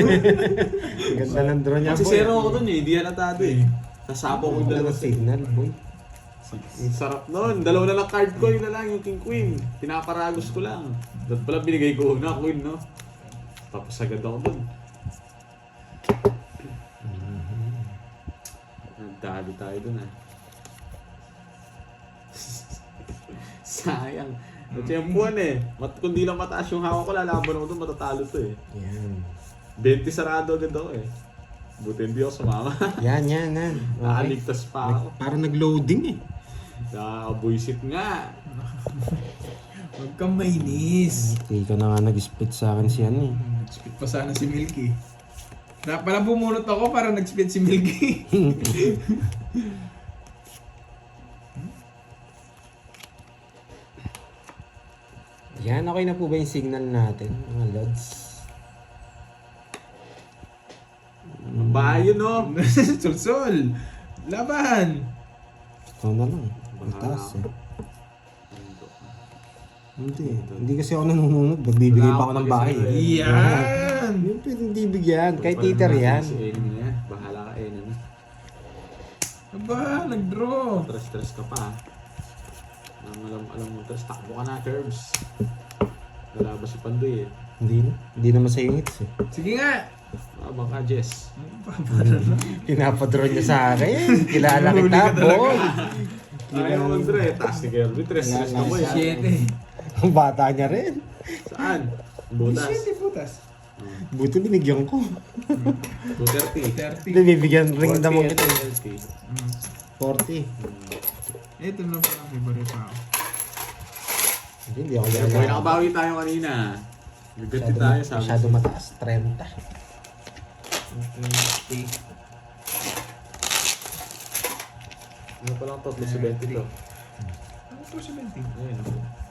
Ganda ng drone niya, Kasi boy. zero ako dun eh, hindi natado eh. Nasapo ko yung Ganda dalawa. ng signal, boy. Ang sarap nun. Dalawa na lang card ko, yun na lang yung King Queen. Pinaparagos ko lang. Doon pala binigay ko una, Queen, no? Tapos agad ako dun. Nagdali tayo dun ah. Sayang. Natiyempuan eh. Kung di lang mataas yung hawak ko, lalaban ako dun, matatalo to eh. Yan. 20 sarado agad ako eh. Buti hindi ako sumama. Yan. Okay. Nakaligtas pa ako. Parang nag-loading eh. Nakabuisit nga. Huwag kang mainis. Hindi ka na nga nag-split sa akin si ano eh. Nag-spit pa sana si Milky. Na pala bumunot ako para nag-spit si Milky. Yan, okay na po ba yung signal natin, mga lods? Ang bahay yun no. Sul-sul. Laban. Ikaw na lang. Mataas eh. Hindi kasi ako nanununod. Nagbibigay pa ako ng bahay eh. Yan. Yung pwedeng bibigyan. Kay Titer yan. Si enemy niya. Bahala ka enemy. Aba, nag-draw. Stress ka pa. Alam mo, takbo ka na, Curbs. Nalabas si Pandoy eh. Hindi naman sa hits eh. Sige nga. Abang ka, Jess. Pinapadron niya sa akin. Kilala kita, boy. Ayaw mo, Andre. Taas ni Kirby. Stress ka mo yan. 7. Ang bata niya rin. Saan? Butas. 7 putas. Buti binigyan ko. 230. 30. Hindi, bibigyan ring na mo kita. 40. 40. Ito na pala, may bari pa ako. Hindi ako Boy, ganyan. nakabawi tayo kanina. Nagati tayo, sabi. Masyado mataas. 30. 20. Ano pa lang to? Plus 20 to. Ano to 17? Ayun.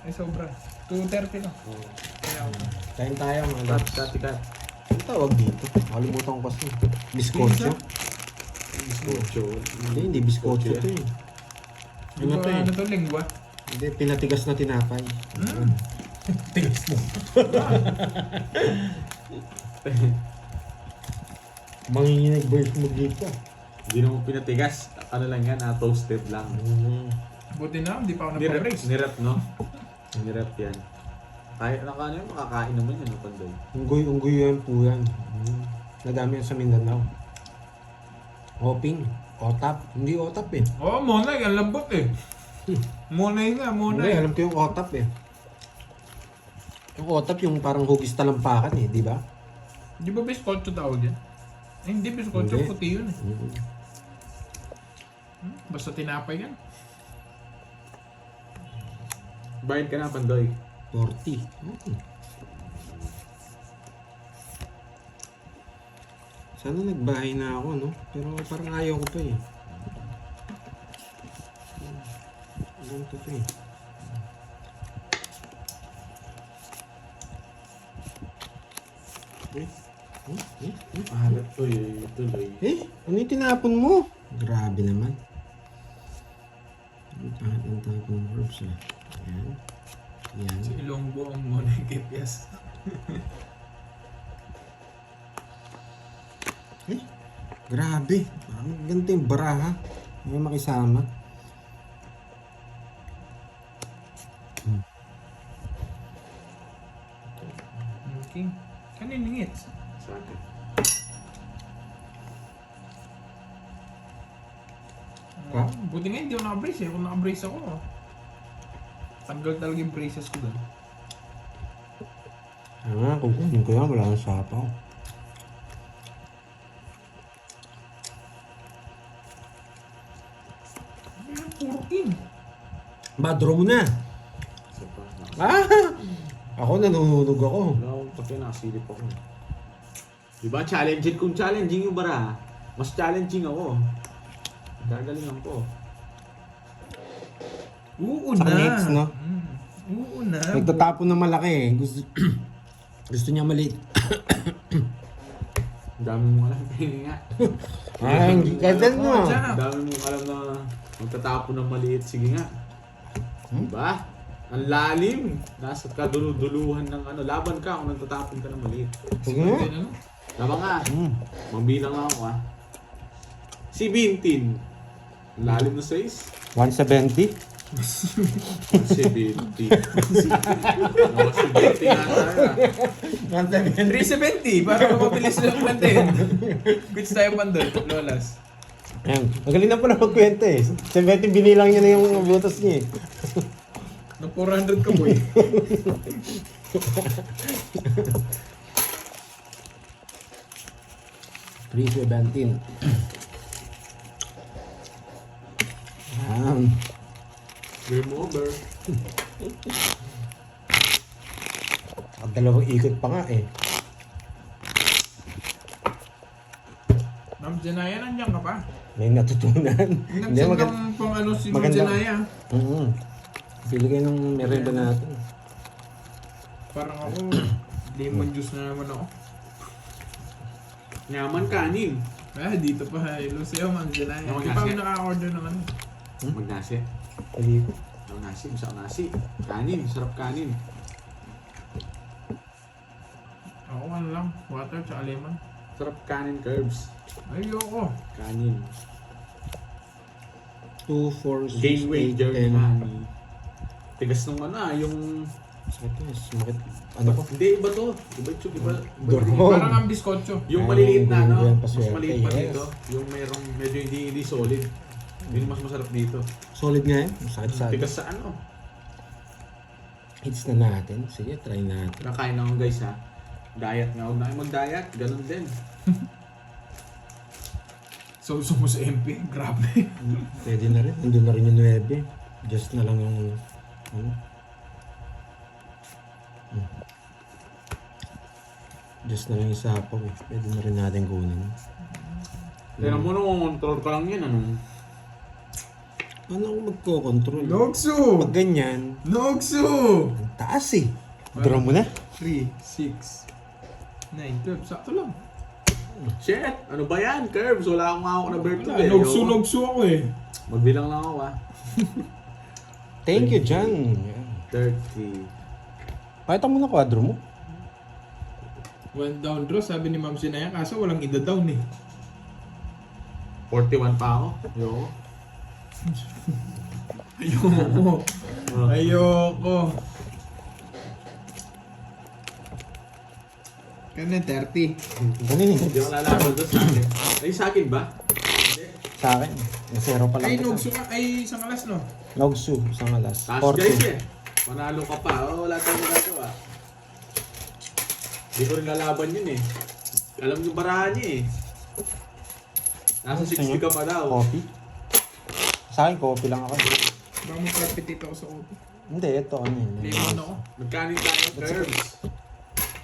Ay, sobra. 230 lang. Oh. Kaya ako. Kain tayo mga Cut, lods. cut, cut. Ano tawag dito? Nakalimutan ko kasi. Biskotso? Mucho. Hindi biskotso to eh. Ano to eh? Ano to, lingwa? Hindi, pinatigas na tinapay. Tigas mo. Manginginig birth mo dito. Hindi naman pinatigas. Ano lang yan, toasted lang. Buti na, hindi pa ako Nirep, nagpa-brace. nirep, no? Nirep yan. Kahit nakano yun, makakain naman yan, no, Pandoy. Unggoy yan po yan. Nadami yan sa Mindanao. Hoping. Otap. Hindi otap eh. Oo, monay. Ang lambot eh. Monay nga, Hindi, monay. alam ko yung otap eh. Yung otap yung parang hugis talampakan eh, di ba? Di ba biskotso tawag yan? Eh, hindi biskotso, Hindi. puti yun eh. Basta tinapay yan. Bayad ka na, Pandoy. 40. Sana nagbahay na ako, no? Pero parang ayaw ko pa eh. Ano to eh? Alat to tuloy. Ano yung tinapon mo? Grabe naman. Ang pangit ang tapon ng herbs ah. Yan. Yan. Si Ilonggo ang monay KPS. Grabe. Ang ganito yung baraha. May makisama. Okay. Kanino ngits? Sa akin. Ha? Buti nga hindi ako naka-brace eh. Kung naka-brace ako, tanggal talaga yung braces ko doon. Kukunin ko yan. Wala nang sapaw. Puro king. Badro mo na. Isa pa. Ako nanununog ako. Wala akong pati nakasilip ako. Diba, challenging kung challenging yung bara, mas challenging ako. Gagalingan ko. Oo Sa na. next, no? Oo na. Nagtatapon na malaki eh. Gusto niya maliit. Ang dami mong alam, hindi nga. Ay, hindi ka dyan mo. Ang dami mong alam na magtatapon ng maliit. Sige nga. Diba? Ang lalim. Nasa kaduluduluhan ng ano. Laban ka kung nagtatapon ka ng maliit. Sige nga. Ano? Tama nga. Mm. Magbilang lang ako Si Bintin. Lalim na size. 170. 70. Ano, si Bintin nga tayo. 370 para mabilis lang content. Quits tayo pandol, lolas. Ayan. Magaling na pala magkwenta eh. 70 binilang niya na yung butas niya eh. Nag 400 ka boy. Please, Bentin. Ayan. Game over. At dalawang ikot pa nga eh. Ma'am Janaya, nandiyan ka pa? May natutunan. Hindi, Nagsend maganda. ng pang ano si Ma'am maganda. Janaya. Pili kayo ng merenda natin. Parang ako, lemon juice na naman ako. Nyaman kanin. Dito pa. Hello sa'yo, Ma'am Janaya. Ako Di pa nasi. ako naka-order ng ano. Magnasi. Pili ko. Ano nasi? Masarap nasi. Kanin. Sarap kanin. Ako ano lang, water tsaka lemon. Sarap kanin carbs. Ayoko. Kanin. 2, 4, 6, Gain weight 8, journey 10. honey. Tigas nung yung... Sakit na, sumakit. Ano ko? Hindi, iba to. Iba yung iba. Dormo. Parang ang biskotso. Yung Ay, maliliit na hindi yan ano, pa mas swerte, maliit pa yes. dito. Yung mayroong medyo hindi solid. Yun yung mas masarap dito. Solid nga yan. Sakit sa atin. Tigas sa ano. Hits na natin. Sige, try natin. Nakain na ako guys ha. Diet nga. Huwag na kayo mag-diet. Ganun din. So mo sa MP. Grabe. Pwede na rin. Nandun na rin yung 9. Just na lang yung... Ano? Just na lang yung sapaw eh. Pwede na rin natin kunin. Tignan mo nung control ka lang yan. Ano? Ano ako magko-control? Nogsu! Pag ganyan, Nogsu! ang taas eh. Draw mo na. 3, 6, 9, 12. Sakto lang. Shit! Ano ba yan? Curbs. Wala akong hawak na bird today. Nogsu ako eh. Magbilang lang ako ha. Thank you, John. Yeah. 30. Pakita mo na kwadro mo. Went down draw, sabi ni Ma'am Sinaya, kaso walang ida-down eh. 41 pa ako. Yo. Ayoko. Ayoko. Kaya 30. Ano yun? Hindi ako lalaban doon sa akin. Ay, sa akin ba? Hindi. Sa akin. May zero pa lang Ay, kita. Nogsu ka. Ay, isang alas no? Nogsu, isang alas. Taas guys 40. eh. Manalo ka pa. Oh, wala tayong magagawa. Hindi ko rin lalaban yun eh. Alam yung barahan niya eh. Nasa 60 ka pa daw. Coffee? Sa akin, coffee lang ako. Baka mag-palpitate ako sa upo. Hindi, ito ano yun. Lemon ako. Magkanin tayo ng curbs.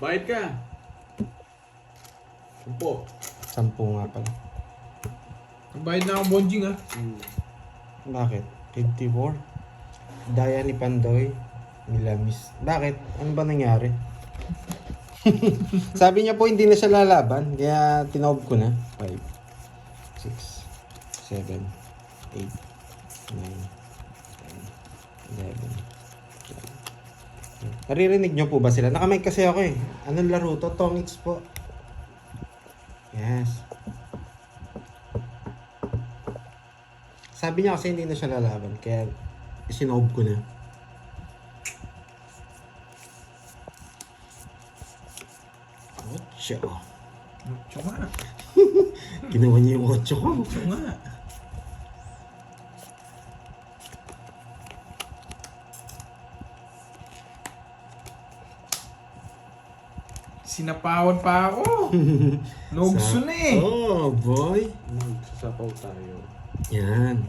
Bayad ka. Umpo. 10 nga pala. Bayad na ako bonjing ah. Bakit? 54? Daya ni Pandoy. Nila Miss. Bakit? Ano ba nangyari? Sabi niya po hindi na siya lalaban. Kaya tinob ko na. 5, 6, 7, 8, 9, 10, 11, 12. Naririnig niyo po ba sila? Nakamay kasi ako eh. Anong laro to? Tongits po. Yes. Sabi niya kasi hindi na siya lalaban. Kaya sinoob ko na. Ocho. Ocho nga. Ginawa niya yung 8 ko. Ocho nga. Sinapawan pa ako. Nogsu na eh. Oh, boy. Magsasapaw tayo. Yan.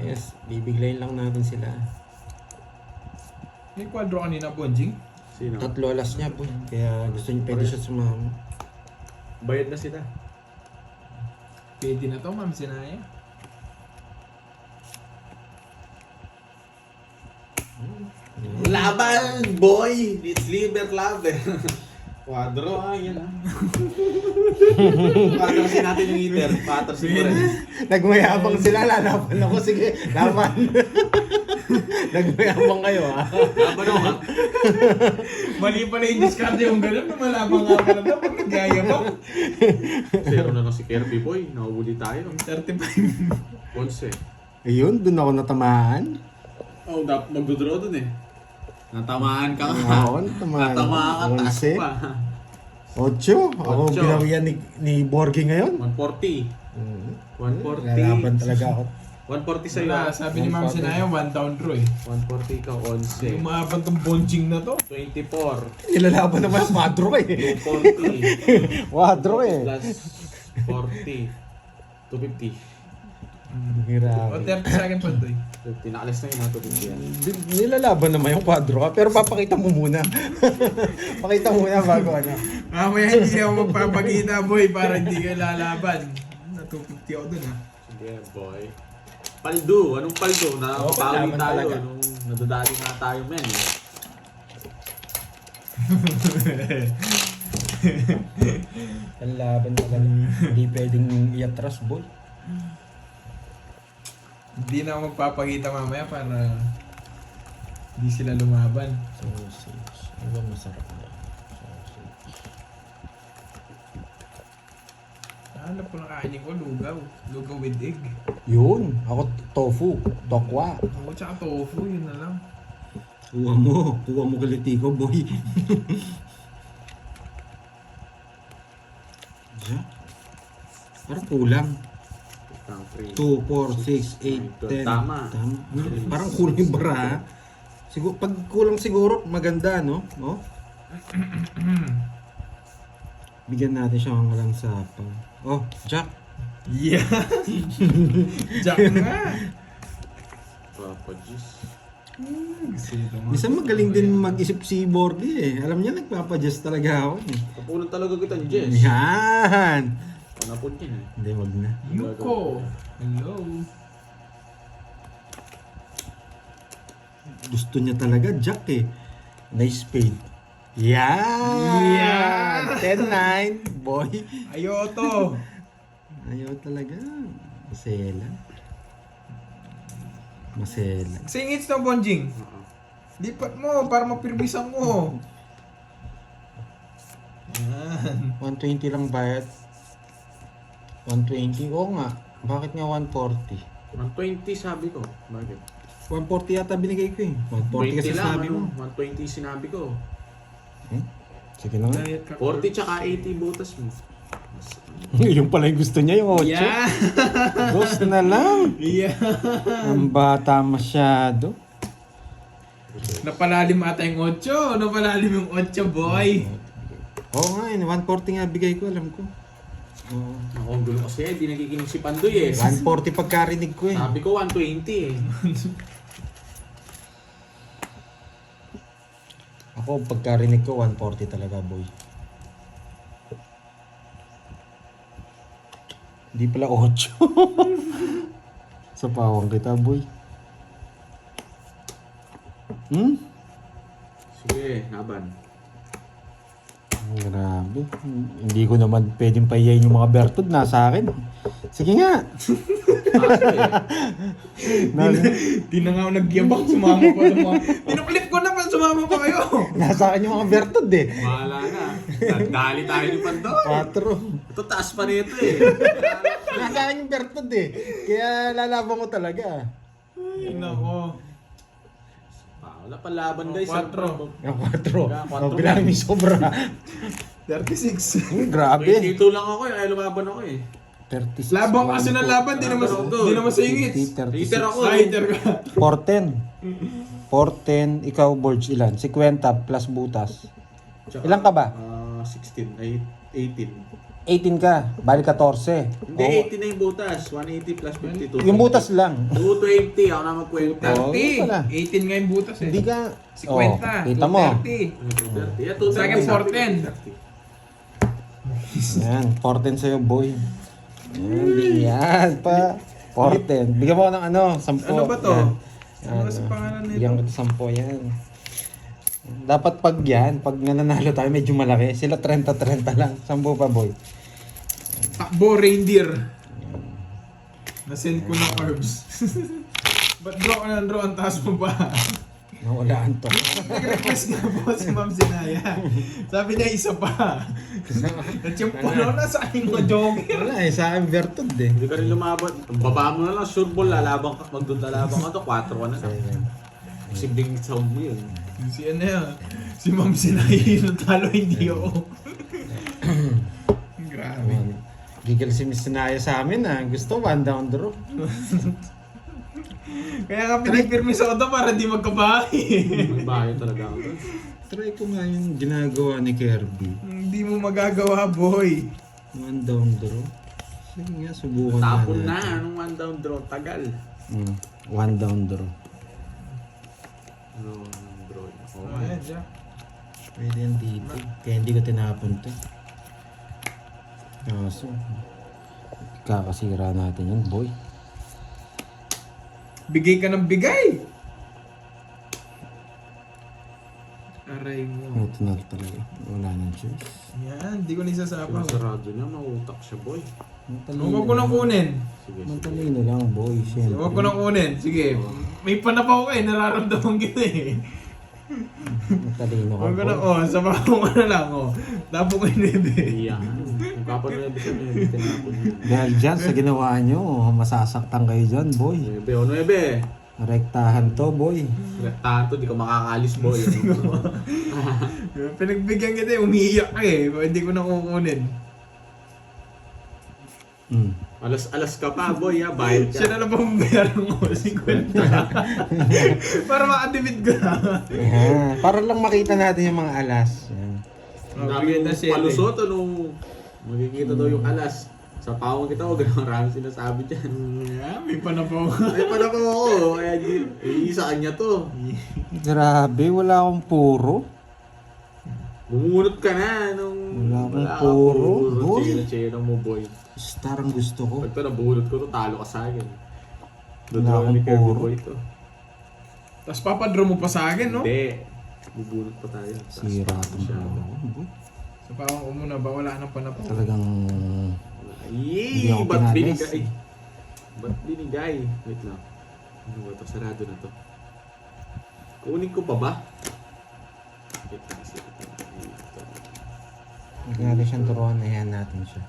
Yes, bibiglayin lang natin sila. May kwadro kanina, bonjing. Sino? 3 alas niya po. Kaya gusto niya pwede siya sumama. Bayad na sila. Pwede na to, Ma'am Sinaya. Laban, boy! It's liver lover. Quadro, yan ah. Patrasin natin yung heater. Patrasin ko rin. Nagmayabang sila, lalaban ako. Sige, laban. Nagmayabang kayo, ha? Laban ako ha. Mali pala yung discard yung gano'n na malabang nga pala na pag nagaya ba? 0 na lang si Kirby Boy. Nakahuli tayo. 35. 11. Ayun, dun ako natamaan. Oh, dapat magdodraw dun eh. Natamaan ka nga. Oo, natamaan. Natamaan ka, taas 11. pa. 8. Ako 8. binawian ni Borgie ngayon. 140. 140. Lalaban talaga ako. 140 sa'yo. Wala, sabi ni Ma'am Sinaya, 1 down draw eh. 140 ka, 11. Yung mga tong bonjing na to. 24. Ilalaban naman sa Wadro eh. 240. Wadro eh. Plus 40. 250. O, Grabe. 30 second pa to eh. 50. Nakalis na yun ha, 250 yan. Nilalaban naman yung Wadro ka, pero papakita mo muna. Pakita muna bago ano. Mamaya hindi ako magpapakita boy para hindi ka lalaban. Na 250 ako dun ha. Sige boy. Paldo. Anong paldo? Nakakabawi laban tayo. talaga. Nung nadadali nga tayo men. Ang laban talaga. Hindi pwedeng iatras, boy. Hindi na ako magpapakita mamaya para hindi sila lumaban. Sausage. Ano ba masarap na? Sausage. Ano po nakainin ko? Lugaw. Lugaw with egg. Yun. Ako tofu. Tokwa. Ako tsaka tofu, yun na lang. Kuha mo. Kuha mo galiti ko, boy. Diyan. Parang kulang. 2, 4, 6, 8, 10. Tama. Parang kulang yung bara, ha? Siguro, pag kulang siguro, maganda, no? Oh? Bigyan natin siya ng walang sapa. Oh, Jack. Yeah! Jack nga! Papa G's. Gusto nito mga- Minsan magaling din mag-isip si Borgie eh. Alam niya, nagpapadjust talaga ako eh. Kapunan talaga kita ni Jess. Yan! Panapon yan eh. Hindi, wag na. Yuko! Hello! Gusto niya talaga, Jack eh. Nice spade. Yan! Yan! 10-9, boy. Ayoto! Ayaw talaga. Masela. Masela. Singits na bonjing. Oo. Lipat mo para mapirbisan mo. Yan. 120 lang bayad. 120? Oo nga. Bakit nga 140? 120 sabi ko. Bakit? 140 yata binigay ko eh. 140 kasi 20 lang sabi ano. mo. 120 sinabi ko. Sige na nga. Diet ka. 40 tsaka 80 butas mo. yung pala yung gusto niya, yung 8. Yeah! Gusto na lang. Yeah! Ang bata masyado. Napalalim ata yung 8. Napalalim yung 8, boy. Oo nga, 140 nga bigay ko, alam ko. Oo. Ako ang gulo kasi di nakikinig si Pandoy eh. 140 pagkarinig ko eh. Sabi ko 120 eh. Ako, pagkarinig ko, 140 talaga, boy. Hindi pala 8. Sa pawang kita, boy. Sige, laban. Grabe. Hindi ko naman pwedeng pahiyain yung mga bertud. Nasa akin. Sige nga. Di na nga ako nagyabang, sumama pa ng mga... Pinuklip ko na pa, sumama pa kayo. Nasa akin yung mga bertud eh. Bahala na. Dali tayo ni Pandoy. 4. Ito taas pa nito eh. Nasa akin yung bertud eh. Kaya lalaban ko talaga. Ay, nako. Wala pa laban guys. 4. Yung 4. Kaya 4 O, bilang may sobra. 36. Grabe. 22 lang ako eh. Ay lumaban ako eh. 36. Laban kasi ng laban, di naman sa ingits. Liter ako. Fighter ka. 410. 410. Ikaw, Borge, ilan? 50 plus butas. Ilan ka ba? 16. Ay, 18. 18 ka. Bali 14. Hindi, Oo. 18 na yung butas. 180 plus 52. Yung butas lang. 220. Ako na magkwenta. Oo, yun pala. 30. 18 nga yung butas eh. Hindi ka... 50. Oh, kita mo. 230. 230. Yeah, Sa akin, 410. Yan. 410 sa'yo, boy. Yan. Yan pa. 410. Bigyan mo ako ng ano, 10. Ano ba to? Yan. Ano kasi pangalan nito? Bigyan ko ito 10 yan. Dapat pag nananalo tayo, medyo malaki. Sila 30-30 lang. Sambo pa, boy. Takbo, reindeer. Nasend ko ng herbs. Ba't draw ka ng draw? Ang taas mo ba? Nawalaan to. Nag-request nga po si Ma'am Sinaya. Sabi niya isa pa. Natiyempo na sa aking mga joker. Wala sa akin Vertud eh. Hindi ka rin lumaban. Baba mo na lang, sure ball, lalabang ka, magdudalabang ka to, 4 ka na lang. Posibleng sound mo yun. Si ano yan? Si Ma'am Sinaya yung natalo, hindi ako. Grabe. Gigil si Miss Naya sa amin Gusto one down draw. Kaya nga pinipirmi sa auto para di magkabahay. May bahay talaga ako doon. Try ko nga yung ginagawa ni Kirby. Hindi mo magagawa, boy. One down draw. Sige nga, subukan Tapon na, natin. anong one down draw, tagal. One down draw. No, draw. Oh, ayan siya. Pwede yan dito. Kaya hindi ko tinapon to. Kaso, kakasira natin yun, boy. Bigay ka ng bigay! Aray mo. Ito na talaga. Wala nang choice. Yan, hindi ko nisasapaw. Sarado niya, mautak siya, boy. Huwag ko nang kunin. Sige, sige. Matalino lang, boy. Siyempre. Huwag ko nang kunin. Sige. May panapaw ka nararamdaman kita Matalino ka, Huwag ko na, boy. sabaw ko na lang, Tapo ko yung nebe. Iyak. Kung kapanood siya, may tinapon niya. Dahil dyan, sa ginawa nyo, masasaktan kayo dyan, boy. 9 o 9. Rektahan to, boy. Rektahan to, di ka makakalis, boy. Pinagbigyan kita umiiyak ka Hindi ko na kukunin. Alas ka pa, boy, ha? Bayad Siya ka. na lang bang bayaran mo? 50. Para makadimit ko na. Para lang makita natin yung mga alas. Yan. Ang dami yung palusot, nung makikita daw yung alas. Sa pawang kita, huwag na marami sinasabi dyan. Yeah, may panapaw. Ay, pala po ako. Kaya, isa kanya to. Grabe, wala akong puro. Bumunot ka na nung... Wala akong kang puro, boy. Chena mo, boy. Star ang gusto ko. Pag ito nabunot ko to, talo ka sa akin. Wala Doon akong ni Kirby puro. boy to. Tapos papadraw mo pa sa akin, no? Hindi. Bubunot pa tayo. Tapos Sira pa itong siya. puro. Sa pawang ko muna ba? Wala nang panapaw. Talagang... Hindi Yee! ako Ba't pinalis. binigay? Ba't binigay? Wait lang. Ano ba ito? Sarado na to. Kunin ko pa ba? Wait lang. Huwag natin siyang turuan, ayan natin siya.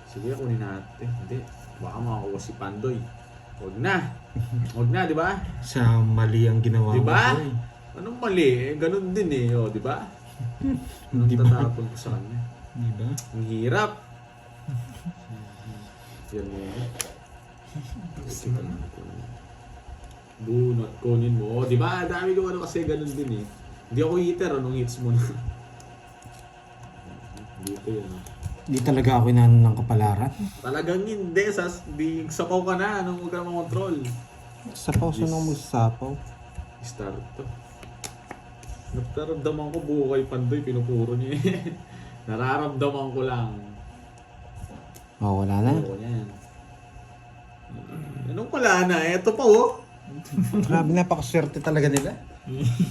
Sige, kunin natin. Hindi. Baka makakuha si Pandoy. Huwag na. Huwag na, di ba? Sa mali ang ginawa Di ba? mo, boy. Anong mali? Ganun din eh. O, di ba? Anong Di ba? tatapon ko sa kanya? Di ba? Ang hirap. Yan muna. Bunot, kunin mo. O, di ba? Dami ko ano kasi ganun din eh. Hindi ako hitter. Anong hits mo na? Dito yan. Hindi talaga ako inaano ng kapalaran. Talagang hindi. Sapaw ka na. Anong huwag ka naman control? Sapaw, sunong magsapaw. Start to. Nararamdaman ko buo kay Pandoy. Pinupuro niya eh. Nararamdaman ko lang. Oh, wala na. Oo, yan. Anong wala na? Eto pa oh. Grabe, napakaswerte talaga nila.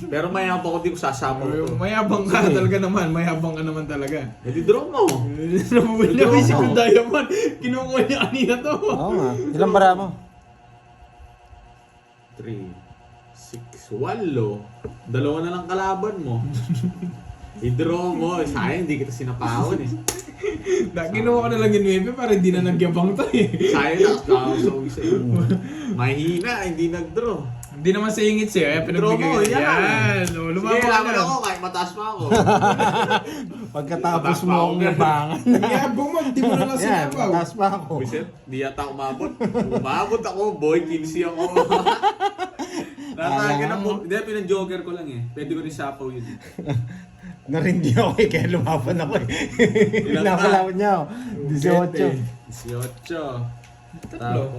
Pero mayabang ko, di ko sasapaw to. Mayabang ka talaga naman. Mayabang ka naman talaga. Eh di draw mo. Nabubuhay na may sikong diamond. Kinukuha niya kanina to. Oo nga. Ilang bara mo? 3, 6, 8. Dalawa na lang kalaban mo. I-draw mo. Sayang, hindi kita sinapahon eh. Kinuha ko na lang yung 9 para hindi na nagyabang to Sayang, nakakasawag sa'yo. Mahina, hindi nag-draw. Hindi naman sa ingit siya. Kaya Draw mo, pinagbigay. yan. Yan. O, Sige, lumabang laban ka ako na. kahit mataas pa ako. Pagkatapos Mataas mo pa akong ako. yabangan. Yabang mo. Hindi mo na lang Yan, sinapaw. mataas pa ako. Bisit, di yata umabot. Umabot ako, boy. 15 ako. Nataga na po. Hindi, pinang-joker ko lang eh. Pwede ko rin sapaw yun. Narindi ako eh, kaya lumaban ako eh. Ilan ka? Nakalawan niya ako. 18. 18. Tapos,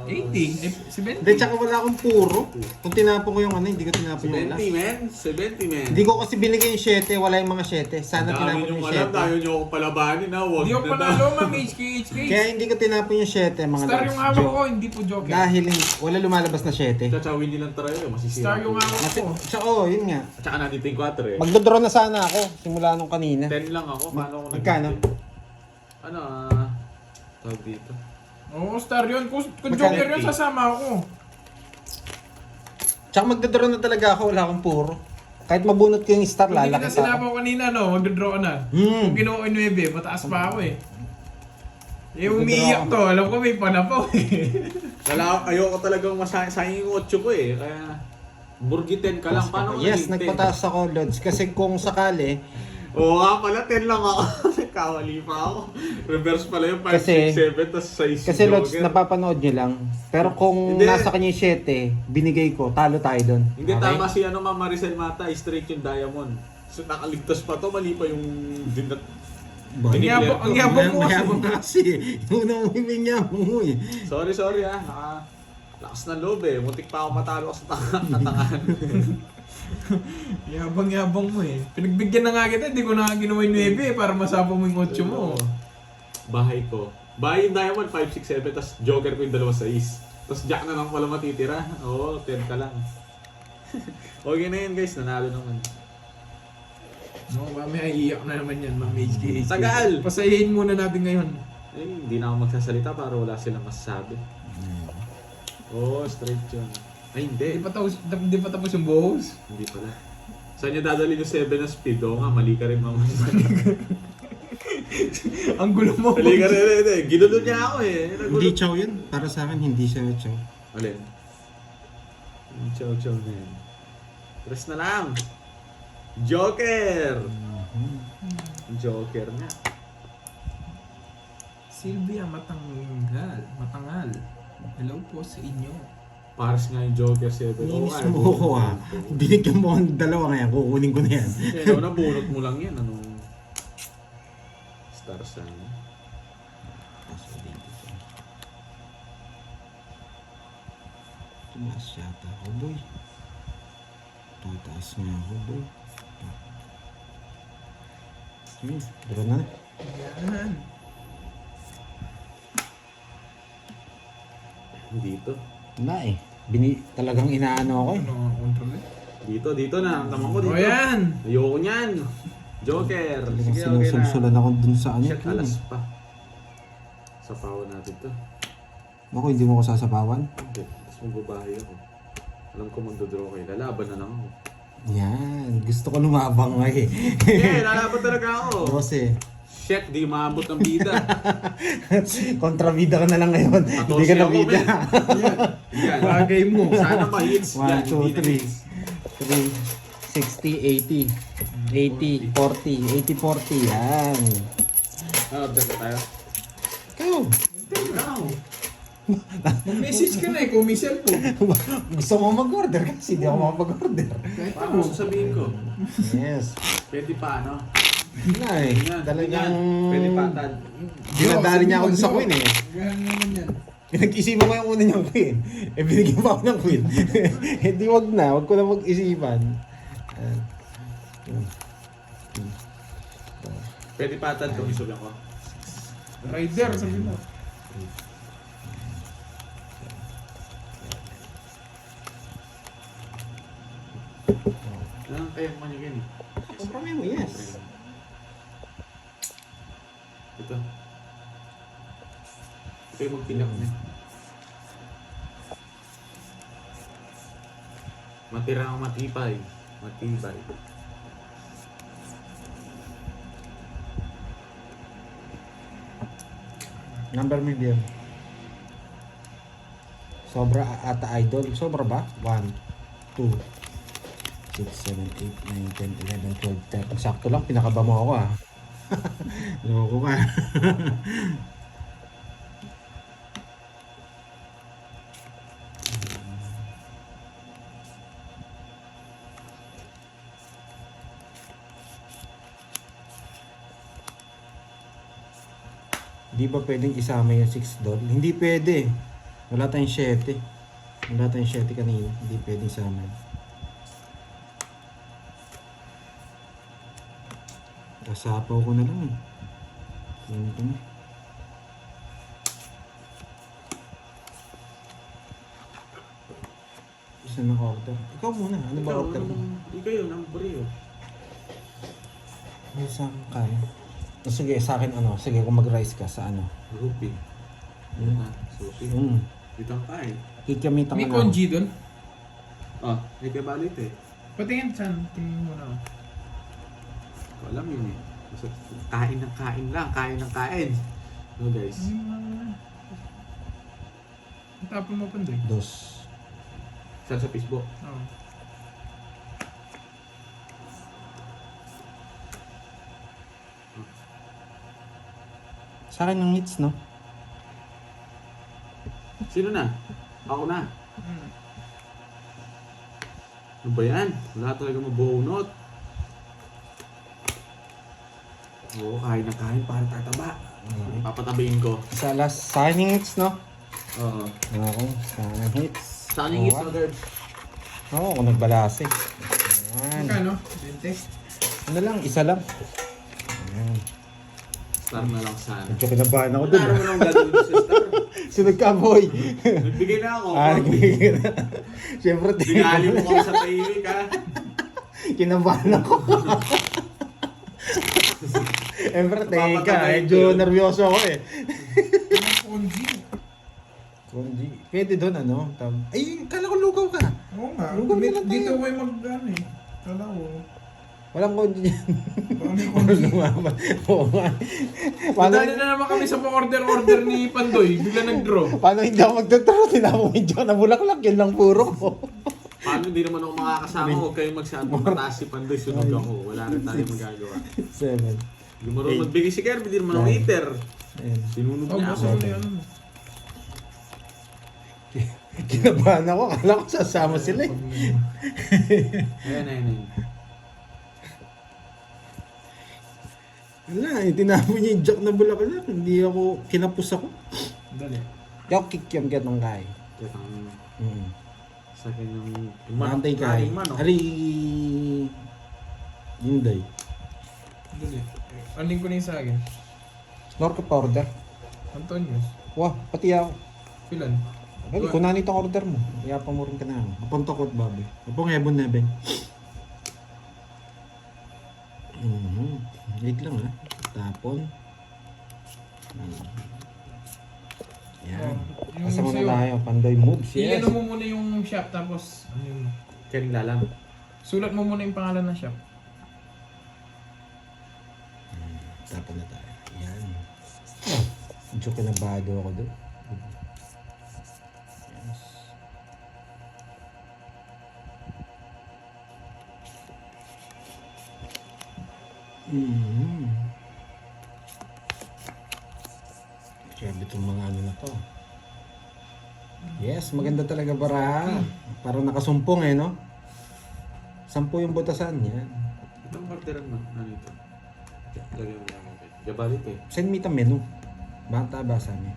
80. Eh, 70. Hindi, tsaka wala akong puro. Kung tinapon ko yung ano, hindi ko tinapon yung 70 last. men, 70 men. Hindi ko kasi binigay yung 7, wala yung mga 7. Sana Dami tinapon niyong yung alam, 7. tayo niyo ako palabanin ha. Huwag Hindi ako na panalo, ma'am. HK. Kaya hindi ko tinapon yung 7, mga Star lods. yung hawak ko, hindi po joker. Dahil wala lumalabas na 7. Tsawin nilang tarayo, masisira. Star yung hawak ko. Tsaka yun nga. At saka nandito yung 4 eh. Magdodraw na sana ako simula nung kanina. 10 lang ako, paano ako Magkano? Ano tawag dito? Oo, star yun. Kung Magkano? joker yun, sasama ako. Tsaka magdodraw na talaga ako, wala akong puro. Kahit mabunot ko yung star, Kung hindi lalaki ka pa ako. sinabaw kanina, no? Magdodraw ka na. Kung ginawa ko yung 9, mataas pa ako eh. Eh, umiiyak to. Alam ko may panapaw eh. Ayoko talagang masayang yung 8 ko eh. Kaya, burgi 10 ka lang. Paano ko Yes, naging 10? nagpataas ako, Lods. Kasi kung sakali, Oo nga pala, 10 lang ako. Kawali pa ako. Reverse pala yung 5, Kasi- 6, 7, tapos 6 kasi Lods, napapanood nyo lang. Pero kung Hindi. nasa kanya yung 7, binigay ko, talo tayo doon. Hindi tama si Ma'am Maricel Mata, straight yung diamond. So nakaligtas pa to, mali pa yung dinat. Ang yabang mo kasi. Mayabang kasi. Yung una mo yung yabang mo eh. Sorry lakas ng loob eh. Muntik pa ako matalo sa tatangan. Yabang mo eh. Pinagbigyan na nga kita, hindi ko na nga ginawa yung 9 eh, para masapa mo yung 8 mo. Bahay ko. Bahay yung diamond, 5, 6, 7, tapos joker ko yung 2, 6. Tapos jack na lang pala matitira. Oo, 10 ka lang. Okay na yun guys, nanalo naman. No, mamaya iiyak na naman yan, Ma'am HK. Tagal! Pasayahin muna natin ngayon. Eh, hindi na ako magsasalita para wala silang masasabi. Oo, straight yun. Ay, hindi. Hindi pa tapos yung bows. Hindi pala. Saan niya dadalhin yung 7 na speed? Oo nga, mali ka rin mama. Ang gulo mo. Mali ka rin. Ginulo niya ako eh. Hindi chow yun. Para sa akin, hindi siya chow. Alin? Yung chow-chow na yan. Press na lang. Joker! Joker nga. Sylvia Matangal. Hello po sa inyo. Pares nga yung Joker 7. Inis mo ko ah. Binigyan mo ang dalawa ngayon, kukunin ko na yan. Yan, nabunot mo lang yan. Anong star sign? Tumaas yata ako, boy. Tataas nga ako, boy. Dito na. Yan. Dito. Wala eh. Talagang inaano ako eh. Ano ang control eh? Dito na. Naman ko dito. O yan! Ayoko niyan. Joker. Talagang Sige, okay na. sinusulsulan ako dun sa ano. Shit, alas pa. Sapawan natin to. Ako, hindi mo ko sasapawan. Hindi. Tapos magbabahay ako. Alam ko magdodraw kayo. Lalaban na lang ako. Yan. Gusto ko lumabang nga eh. Eh, lalaban talaga ako. Kasi, Shit, di maabot ng bida. kontrabida ka na lang ngayon. Hindi ka na ako, bida. men. Yan. Bagay mo. Sana ma-hits. 1, 2, hindi na 3. hits. 3, 60, 80. 80, 40. 80, 40. Yan. Ano, update na tayo? Ikaw. Ikaw. Mag-message ka na eh, kung may cellphone. Gusto mo mag-order kasi hindi ako makapag-order. Paano sasabihin ko? Yes. Pwede pa, ano? Wala eh. Yan, Talagang... Pwede pa, tad. Dinadali niya ako dun sa queen eh. Ganyan naman yan. Pinag-isipan ko yung una niyang queen. Eh, binigyan pa ako ng queen. Hindi, wag na. Wag ko na mag-isipan. Pwede pa, tad kung isulang ko. Rider, sabi mo. Kaya mo yun eh. Kompromi mo, yes. Ito. Ito yung magtilak niya. Matirang matibay. Matibay. Number medium. Sobra ata idol. Sobra ba? 1, 2, 6, 7, 8, 9, 10, 11, 12, 13. Sakto lang. Pinakaba mo ako ah. Loko ka. Di ba pwedeng isama yung $6? Hindi pwede. Wala tayong 7. Wala tayong 7 kanina. Hindi pwedeng sama. Kasapaw ko na lang eh. Tingnan ko na. Isa na order. Ikaw muna. Ano ba order mo? Ikaw yun, ang brio. May isang kaya. Sige, sa akin ano. Sige, kung mag-rice ka sa ano. Rupi. Hmm. Sushi. Dito ang kain. Kikamitan May ka na. congee dun. Oh, may kabalit eh. Patingin saan? Tingin mo na. Ko alam yun eh. Basta kain ng kain lang, kain ng kain. No guys. Tapon mo pandoy. Dos. Saan sa Facebook? Oo. Sa akin ng hits, no? Sino na? Ako na. Hmm. Ano ba yan? Wala talaga mabunot. Oo, kain ng kain para tataba. Okay. Papatabihin ko. Sa last, sa akin ng hits, no? Oo. Okay, sa akin ng hits. Saan yung Oo, isa, Gerb? Oo, kung nagbalase. Ayan. Magkano? 20? Ano lang, isa lang. Ayan. Star na lang sana. Medyo kinabahan ako Wala dun. naman akong gagawin sa star. Sunod ka, boy. Nagbigay na ako. Nagbigay na. Siyempre, Binali mo kami sa tahimik ha. kinabahan ako. Siyempre, teka. Napapatabayin Medyo ko yun. nervyoso ako eh. Congee. Kundi, pwede doon ano? Ay, kala ko lugaw ka. Oo nga. Lugaw na lang Dito tayo. ko mag ano eh. Kala ko. Walang kundi yan. Baka may congee. Lumaban. Oo nga. Paano, Madali na naman kami sa pa-order ni Pandoy. Bigla nag-draw. paano hindi ako magtuturo? Tinapong medyo na bulaklak. Yun lang puro ko. Paano hindi naman ako makakasama? Huwag kayong magsabi mataas si Pandoy. Sunog ako. Wala rin tayo magagawa. 7. Hindi mo rin magbigay si Kirby. Hindi naman ako eater. Ayan. Sinunog Oh, niya basta ako. mo na yan. Kinabahan ako. Kala ko sasama sila eh. Ayan, ayan, ayan. Wala, tinapon niya yung jack na bulaklak. Hindi ako, kinapos ako. Dali. Kaya ako kikyam kaya nung kay. Kaya ang sa akin yung Mantay kay. Kain man, oh. Ali. Hinday. Dali. Aling ko na yung sa akin. Snor ka pa order. Antonios. Wah, pati ako. Pilan? Ay, kunan itong order mo. Iyapa mo rin ka na. Apunta ko at babi. Apong ebon na ben. Wait lang ha. Tapon. Yan. Yung Asa mo na sa'yo. tayo. Pandoy moves. Yes. I-ano mo muna yung shop tapos ano yun. Kaya lalam. Sulat mo muna yung pangalan ng shop. Tapon na tayo. Yan. Medyo kinabado ako doon. Yes. Grabe itong mga ano na to. Yes, maganda talaga baraha. Parang nakasumpong eh, no? 10 yung butasan yan. Itong orderan mo. Ano ito? Lagyan mo lang ako. Gabalit eh. Send me the menu. Bata ba sa amin?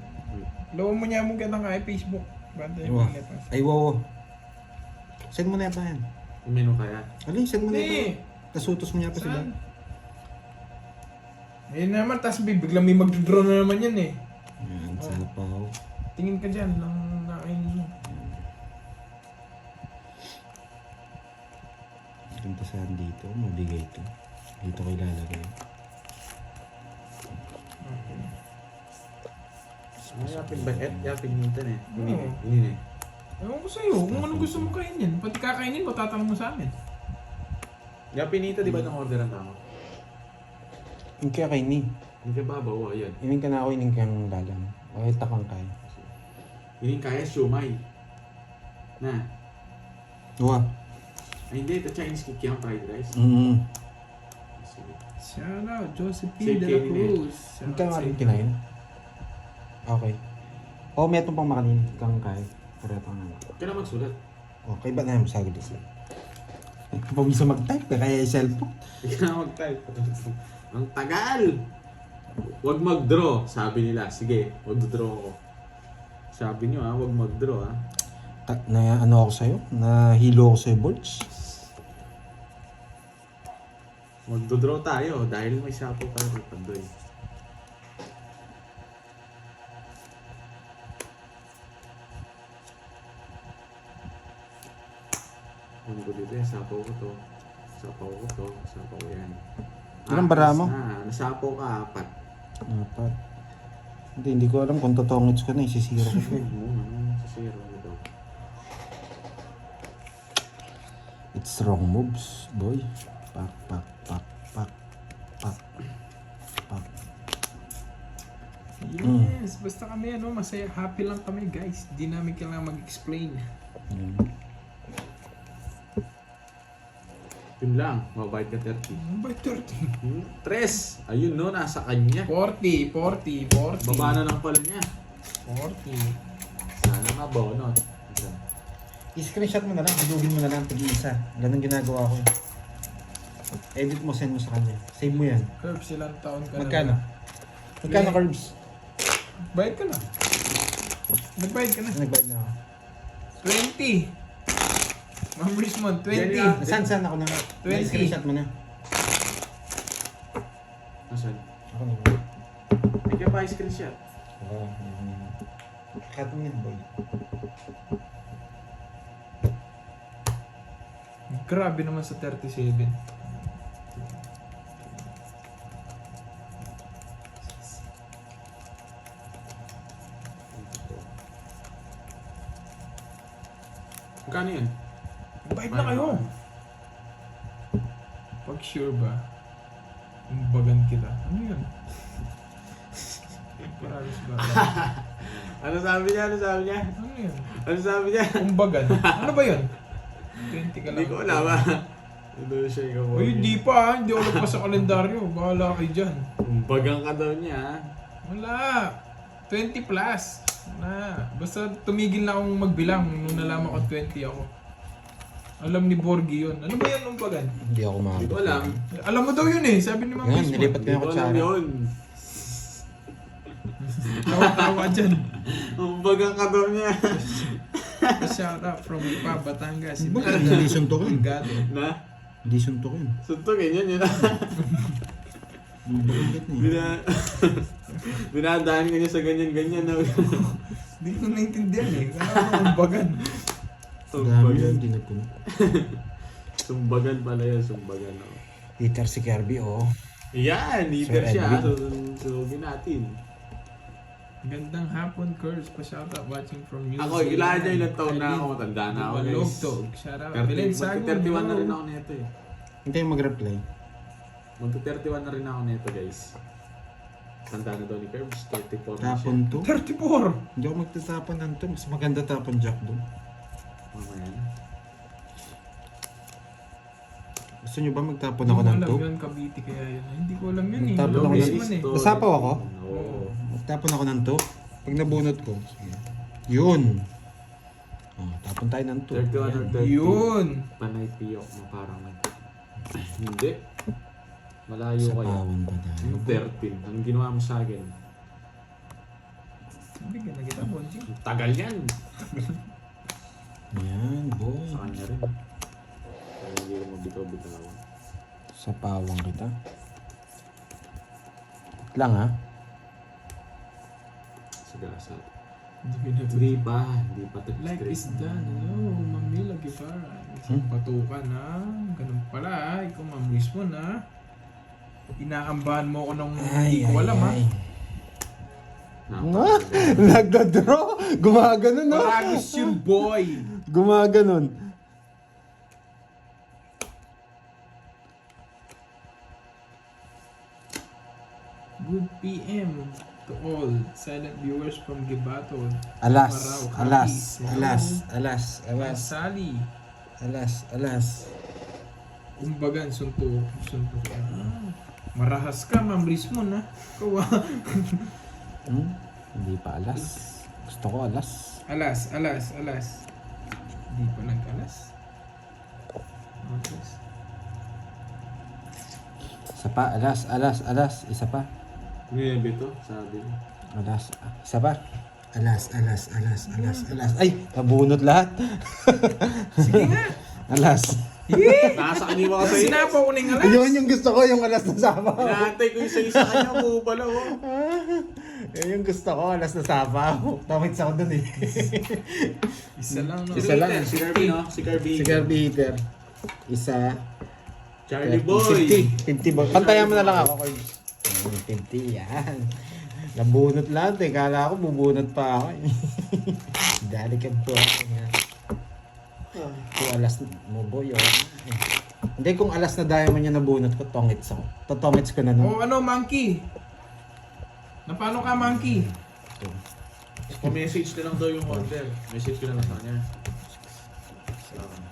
Lawan mo niya mong kita nga Facebook. Banda yung Wow. pangalan. Ay, wow. Send mo na yata yan. Yung menu kaya. Alin, send mo na Hindi. yata. Tasutos mo niya pa sila. Saan? Ayun naman, tapos biglang may mag-draw na naman yan eh. Yan, sapaw. Tingin ka dyan ng nakainin mo. Punta saan dito, mabigay ito. Dito ko ilalagay. Yapin ba? Yapin mintan eh. Hindi Oo. Hindi eh. Ewan ko sa'yo, kung ano gusto mo kainin. Pati kakainin mo, tatanong mo sa amin. Yapin nito, di ba nang orderan tama? Yung kaya kay ni. Hindi ka babaw, ayan. Ining ka na ako, ining kang dalam. O, takang kay. Hindi kaya siomay. Na. Uwa. Ay hindi, ito Chinese kikiam fried rice. Sige. Shout out, Josephine Same de la kainin eh. Cruz. Hindi ka nga rin kinain. Okay. O, may itong pang makanin. Kang kay. Pero ito nga. Kailan magsulat? Okay, ba na yung sagot ito? Pag-isa mag-type, kaya yung cellphone. Hindi ka na mag-type. Ang tagal! Huwag mag-draw, sabi nila. Sige, mag-draw ako. Sabi nyo huwag mag-draw Na ano ako sa'yo? Nahilo ako sa'yo, Bolts. Magdo-draw tayo dahil may sapo tayo kay Pandoy. Ano ko dito sapo ko to. Sapo ko to. Sapo ko yan. Ilang bara mo? Nasapo ka, 4. Apat. Hindi ko alam kung totoong hits ko na, isisiro ko. Sa zero ito. It's wrong moves, boy. Pak, pak, pak, pak, pak, pak. Yes, basta kami masaya, happy lang kami guys. Di namin kailangan mag-explain. Yun. Yun lang, mabait ka 30. Ano ba 30? 3! Ayun no, nasa kanya. 40. Baba na lang pala niya. 40. Sana mabonot. I-screenshot mo na lang, bilugin mo na lang pag-iisa. Ganun ginagawa ko. Edit mo, send mo sa kanya. Save mo yan. Curbs, ilang taon ka Magkano? na? Magkano, Curbs? Bayad ka na. Nagbayad ka na. Nagbayad na ako. 20. Ma'am Richmond, 20. Yan Saan ako na nga? 20. I-screenshot mo na. Nasaan? Ako na. Ikaw pa screenshot. Oo. Cut mo yan, boy. Grabe naman sa 37. Magkano yan? Bayad na kayo. Pag sure ba, umbagan kita. Ano yun? Paralis ba? Ano sabi niya? Ano yun? Ano sabi niya? Umbagan? Ano ba yun? 20 ka lang. Hindi ko alam Ito siya ikaw. Uy, hindi pa ha. Hindi ako nagpa sa kalendaryo. Bahala kayo dyan. Bagang ka daw niya. Wala. 20 plus. Na. Basta tumigil na akong magbilang nung nalaman ko 20 ako. Alam ni Borgie yun. Ano ba yan umbagan? Hindi ako Hindi makakita. ko alam. Alam mo daw yun eh. Sabi ni Ma'am Yan, Richmond. nilipat ko Hindi yung ko alam kutsara. yun. Tawa-tawa dyan. Bagang ka daw niya. Shout out from Ipa, Batangas. Bakit hindi suntukin? Gato. Na? Hindi suntukin. Suntukin yun. Bakit niya? Binadaan ka niya sa ganyan-ganyan. Hindi ko naintindihan eh. Kaya ako umbagan. Dami Sumbagan. yun, hindi nagpuno. Sumbagan pala yan, sumbagan. Peter si Kirby, oo. Yan, leader Sir siya. Edwin. Sunugin natin. Gandang hapon, Curse. Pa-shout out watching from New Ako, ilan niya ilang taon na ako. Matanda na ako, guys. Logtog. Shout out. Belen Sagun. 31 na rin ako neto eh. Hindi yung mag-reply. Magka-31 na rin ako neto, guys. Tanda na daw ni Curbs, 34 na Tapon to? 34! Hindi ako magtatapon ng to. Mas maganda tapon Jack doon. Mamaya na. Gusto nyo ba magtapon Hindi ako ko ng alam to? yun, Cavite kaya yun. Hindi ko alam yun eh. Tapos Alam ako mo ng- naman eh. Nasapaw ako? Oo. Magtapon ako ng to. Pag nabunot ko. Yun. Oh, tapon tayo ng to. 31 or 30. Yun! Panay piyok mo parang hindi. Malayo Sa kaya. pawan pa tayo. Yung 13. Anong ginawa mo sa akin? Bigyan na kita, Bonji. Ang tagal yan. Yan, boy. Sa kanya rin. Kaya hindi ko mabitaw-bitaw. Sa pawang kita. Lang ha? Sa gasa. Hindi Hindi pa. Like is done. Hello, Ma'am Mila Guevara. Isang patukan ha. Ganun pala ha. Ikaw, Ma'am Richmond ha. Inaambahan mo ako ng hindi ko alam ha. Nagda-draw? Gumaganon no? Paragos yung boy. Gumaganon. Good PM to all silent viewers from Gibato. Alas, Parao, alas, Capiz. alas, alas, alas, Sally. alas. Umbagan, suntok. Marahas ka, Ma'am Richmond ha. Ikaw ha. Hindi pa alas. Gusto ko alas. Alas. Hindi pa nag-alas. Okay. Isa pa, alas. Isa pa. Ngayon, Bito, sabi mo. Alas. Isa pa. Alas. Ay, nabunot lahat. Sige nga. Alas. Nasa kaniwa ka sa iyo. Sinapaw ko na yung alas. Yun yung gusto ko, yung alas na sabaw. Inaantay ko yung isa kanya mo pala oh. Yun yung gusto ko, alas na sabaw. Tamits ako dun eh. Isa lang, no? Isa lang. Si Kirby no? Si Kirby. Si Kirby Heater. Isa. Charlie Boy. 50 ba? Pantayan mo na lang ako, Corbs. 50, yan. Nabunot lahat eh. Kala ko bubunot pa ako eh. Dali ka po. Kung alas mo boy, oh. Hindi, kung alas na diamond niya nabunot ko, tongits ako. Totongits ko na O nun. ano, monkey? Na paano ka, monkey? Pa-message na lang daw yung order. Message ko na lang sa kanya.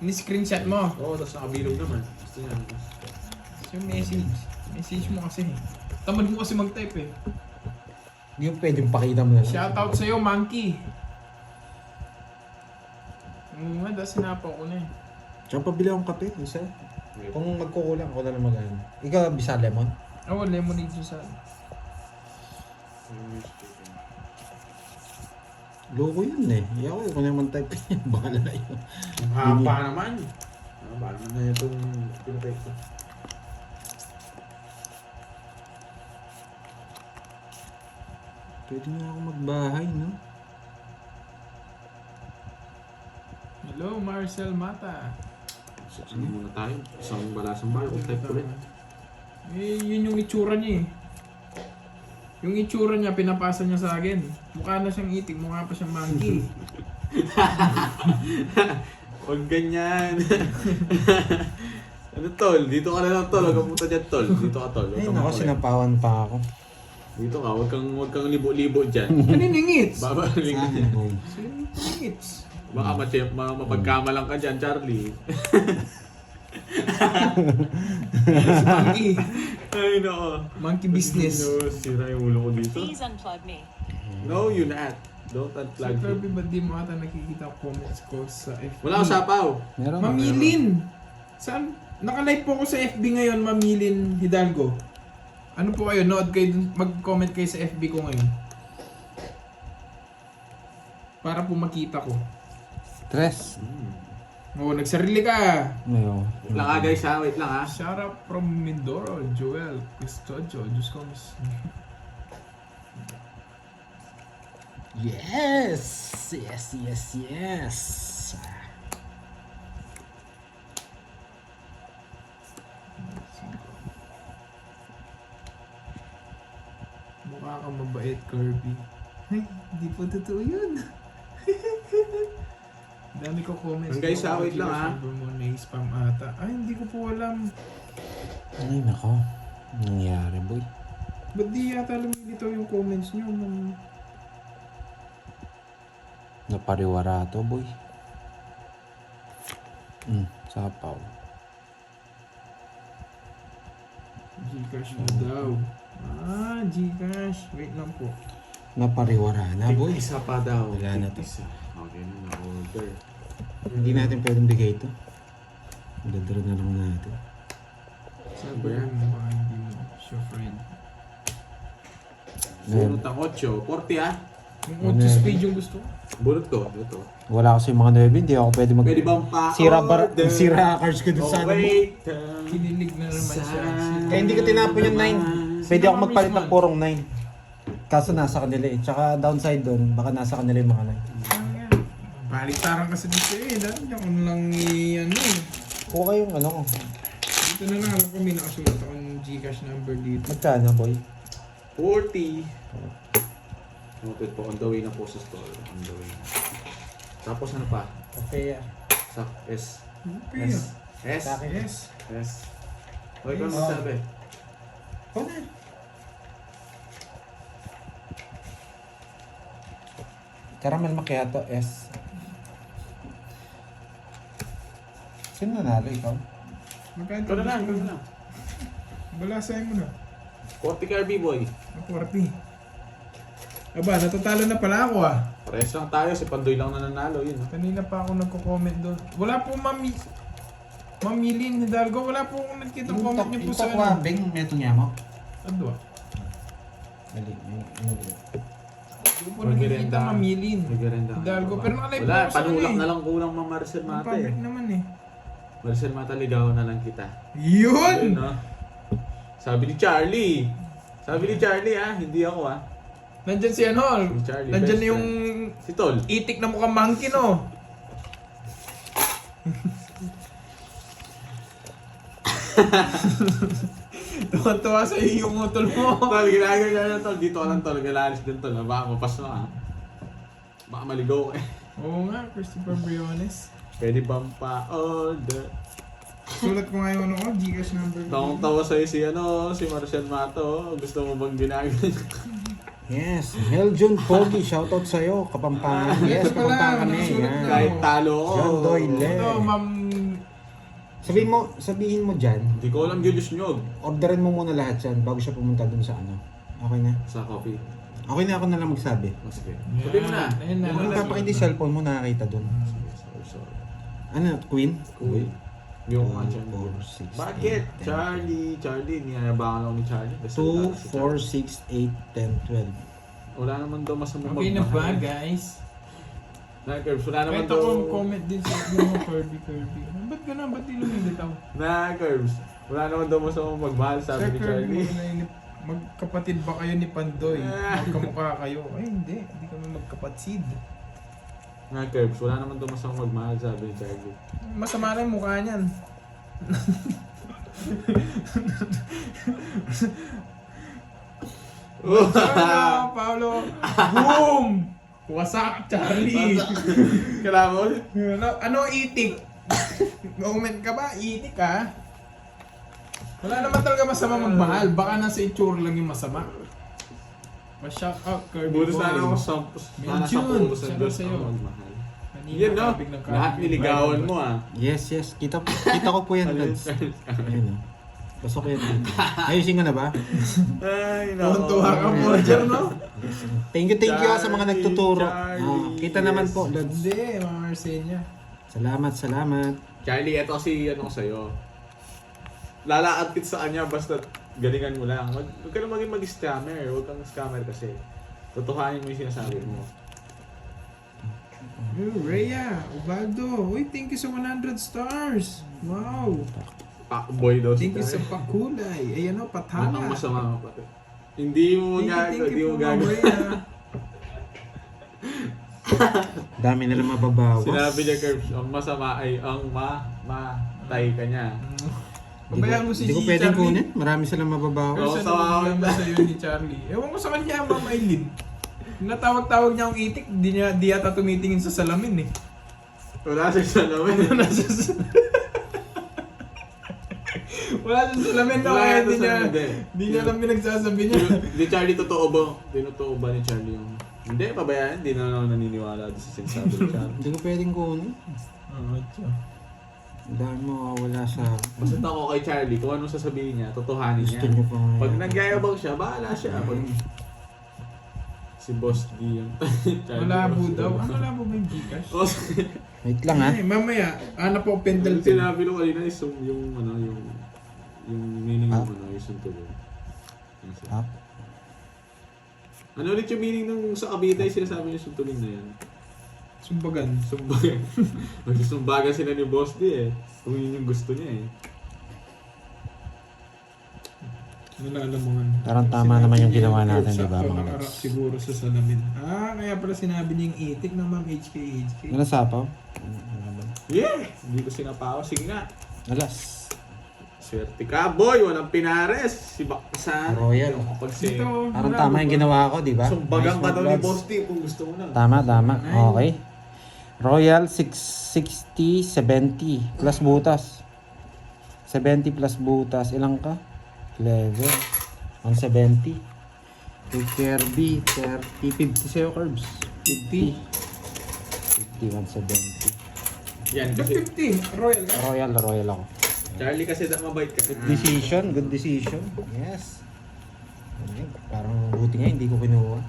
Ni-screenshot mo. Oo, tapos nakabilog naman. Gusto niya. So, message. Message mo kasi. Tamad mo kasi mag-type eh. Hindi yung pwedeng pakita mo na lang. Shoutout sa'yo, monkey. Dahil sinapaw ko na eh. Tsaka pabili akong kape, isa. Kung magkukulang ako na lang mag-ano. Ikaw, bisa lemon? Oo, lemonade juice sa... Loko yun eh. Iyaw ko naman type niya. Bahala na yun. Ang haba naman. Bahala na itong pinatay ko. Pwede na ako magbahay, no? Hello, Marcel Mata. Ano muna tayo? Isang balasang bayo. Kung type ko rin. Eh, yun yung itsura niya eh. Yung itsura niya, pinapasa niya sa akin. Mukha na siyang itik, mukha pa siyang monkey. Huwag ganyan. Ano tol? Dito ka na lang tol. Huwag kang punta dyan tol. Dito ka tol. Huwag Ay, kang nako, makulit. sinapawan pa ako. Dito ka. Huwag kang libo-libo dyan. Paniningits! Babaling ka Saan, dyan. boy? Paniningits! Baka mapagkamalang ka dyan, Charlie. Monkey. Ay, no. Monkey business. No, sira yung ulo ko dito. Please unplug me. No, you not. Don't Sa unplug Kirby, me. ba't di mo ata nakikita ang comments ko sa FB? Wala akong sapaw. Meron. Mamilin! Saan? Naka-live po ko sa FB ngayon, Mamilin Hidalgo. Ano po kayo? Nood kayo, mag-comment kayo sa FB ko ngayon. Para po makita ko. Stress. Oo, nagsarili ka! Ngayon. Wait lang ha guys ha. Wait lang ha. Shout out from Mindoro, Joel Custodio. Diyos ko, miss. Yes! Yes! Mukha kang mabait, Kirby. Ay, hindi po totoo yun. Dami ko comments. Ang guys, wait lang, ha? Mo na spam ata. Ay, hindi ko po alam. Ay, nako. Nangyari, boy. Ba't di yata lumilitaw yung comments nyo? Napariwara to, boy. Sapaw. Gcash na daw. Ah, Gcash. Wait lang po. Napariwara na, boy. Isa pa daw. Wala na to. Isa. Okay na na-order. Hindi natin pwedeng bigay ito. Dadaro na lang natin. Saan ba yan? Baka hindi mo siya friend. Bunot ang 8. 40 ah. Yung 8 speed yung gusto ko. Bunot ko. Ito. Wala kasi yung mga 9, hindi ako pwede mag... Pwede bang pa-order? Sira cards ko dun Oh, sa ano mo. wait. Kinilig na naman siya. Kaya hindi ko tinapon yung 9. Pwede ako magpalit ng purong 9. Kaso nasa kanila eh. Tsaka downside doon, baka nasa kanila yung mga 9. Baliktaran kasi dito eh. Dahil ako na lang ano eh. Kuha kayong ano ko. Dito na lang alam ko may nakasulat akong Gcash number dito. Magkano, boy? 40. Noted po. On the way na po sa store. On the way. Tapos ano pa? Okay, Sa S. Okay. S. S. Sa akin. Yes. S. Okay, kung Yes. sabi. Kuha na. Caramel macchiato S. Sino nanalo, ikaw? Magkano Ikaw na lang. Ikaw na lang. Balasay mo na. 40 Kirby boy. 40. Aba, natatalo na pala ako ah. Pares lang tayo. Si Pandoy lang nananalo. Yun. Kanina pa ako nagko-comment doon. Wala po Mamilin Hidalgo. Wala po akong nakikita comment niyo po sa ano. Beng, meto niya mo. Ano ah? Mali, Yung po nakikita mamilin. Nagmerenda. Hidalgo. Pero nakalay wala, po sa panulak ano eh. na lang kulang mga Marcel Ang Mata public eh. naman eh. Marcel Mata, ligawan na lang kita. Yun! Yun, no? Sabi ni Charlie. Sabi ni Charlie hindi ako Nandyan si ano. Si Charlie, Nandyan best yung Si Tol. itik na mukhang monkey no. Tuwa-tuwa sa iyo yung utol mo. Tol, ginagawa na Tol. Dito ka lang Tol. Galalis din Tol. Baka mapas mo Baka maligaw ka eh. Oo nga, Christopher Briones. Pwede bang pa-order? Sulat ko nga yung ano ko, Gcash number ko. Tawang-tawa sa'yo si Marcel Mato. Gusto mo bang ginagawa? Yes, Meljun Pogi, shoutout sa'yo, Kapampangan. Yes, Ito pala, Kapampangan kami. nasulat Yan. na. Kahit talo ko. John Doyle. Ito, ma'am. Sabihin mo dyan, Hindi ko alam Julius Nyog. orderin mo muna lahat yan bago siya pumunta dun sa ano. Okay na? Sa coffee. Okay na ako na lang magsabi. Sige. Sabi mo na. Ayun na. Kung papakindi cellphone mo, nakakita dun. Sorry. Ano, Queen? Cool. Yung mga 2, dyan. 4, 6, Bakit? 8, 10. Charlie, niyayabangan ako ni Charlie. Basta 2, 4, 6, 8, 10, 12. Wala naman daw masamang Okay na ba, magmahal. guys? Curbs, wala naman Kahit daw... ako comment din sa mga Kirby. Ba't gano'n? Ba't di lumilip ako? Curbs, wala naman daw masamang magmahal, sabi Sir ni Kirby, Charlie. magkapatid ba kayo ni Pandoy? Magkamukha kayo? Ay, hindi. Hindi kami magkapatid. Curbs, wala naman daw masamang magmahal, sabi ni Charlie. Masama rin mukha niyan. Sana, Paolo. Boom! Wasak, Charlie. Kailangan mo? Ano itik? Moment ka ba? Itik ka? Wala naman talaga masama magmahal. Baka nasa itsura lang yung masama. Ma-shout out, Kirby Buto sana ako Boy. sa... Sana Mention. sa puto sa Shout out Diyos sa'yo. ako magmahal. Kanina, Yan no, kabig ng kabig lahat yung niligawan Bible. mo Yes, yes. Kita ko po yan, Lods. Ayun o. Pasok ko yan dito. Ayusin ko na ba? Ay, Tuwan-tuwa ka po dyan, no? Thank you sa mga Charlie, nagtuturo. Charlie, Kita naman yes. po, Lods. Hindi, mga Arsenia. Salamat. Charlie, eto kasi ano ko sa'yo. Lalakad kit sa kanya basta galingan mo lang. Huwag ka na maging mag-scammer. Huwag kang scammer kasi. Totohanin mo yung sinasabi mo. Rhea, Ubaldo. Uy, thank you sa 100 stars. Wow. Pakboy daw Thank you si sa pakulay. Ayan o, Ang pathala. masama mo pati. Hindi mo Thank hindi you mo po, Ma'am gagawin. Rhea. Dami nila mababawas. Sinabi niya, Curbs, ang masama ay ang matay ka niya. Pabayaan mo si Hindi ko G. pwedeng Charlie. kunin. Marami silang mababawas. Pero Oo, sa sa akin problema na. sa'yo ni Charlie. Ewan ko sa kanya, Ma'am Aileen. Natawag-tawag niya akong itik, di yata tumitingin sa salamin eh. Wala siya sa namin. Wala sa salamin na kaya hindi niya alam pinagsasabi niya. Hindi Charlie, totoo ba? Totoo ba ni Charlie yung... Hindi, pabayaan. Hindi na ako naniniwala doon sa sinasabi ni Charlie. Hindi ko pwedeng kunin. Ang dami mawawala sa... Basta ako kay Charlie, kung anong sasabihin niya, totohanin Gusto niya. niyo pa nga. Pag nagyayabang siya, bahala siya. Pag... Si Boss D yung... Malabo daw. Ang malabo ba yung Gcash? Oh, Wait lang ha. Ay, mamaya, hanap ako yung Pendleton. sinabi nung kanina is yung ano, yung meaning ng ano, yung suntuloy. Up. Ano ulit yung meaning nung sa Cavite, sinasabi niya suntuloy na yan? Sumbagan. Sumbagan. Magsisumbagan sila ni Boss D eh. Kung yun yung gusto niya eh. Nalalamangan. Parang tama naman yung ginawa natin, di ba, mga Nakakarap lods? siguro sa salamin. Kaya pala sinabi niya yung itik ng Ma'am HK. Ano sapaw? Yeah! Hindi ko sinapaw. Sige nga. Alas. Swerte ka, boy! Walang pinares! Si Baksan. Royal. Kapag si... Parang tama yung ginawa ko, di ba? Sumbagan ka Nice daw one, ni Lods. Boss D kung gusto mo na. Tama. Okay. Royal 660, 70 plus butas. 70 plus butas. Ilang ka? 11. 170. Kay Kirby, 30. 50 sa'yo, Curbs. 50. 170. Yan, Ba't kasi 50? Royal ka? Royal ako. Charlie kasi mabait ka. Good decision. Yes. Parang buti nga, hindi ko kinuha.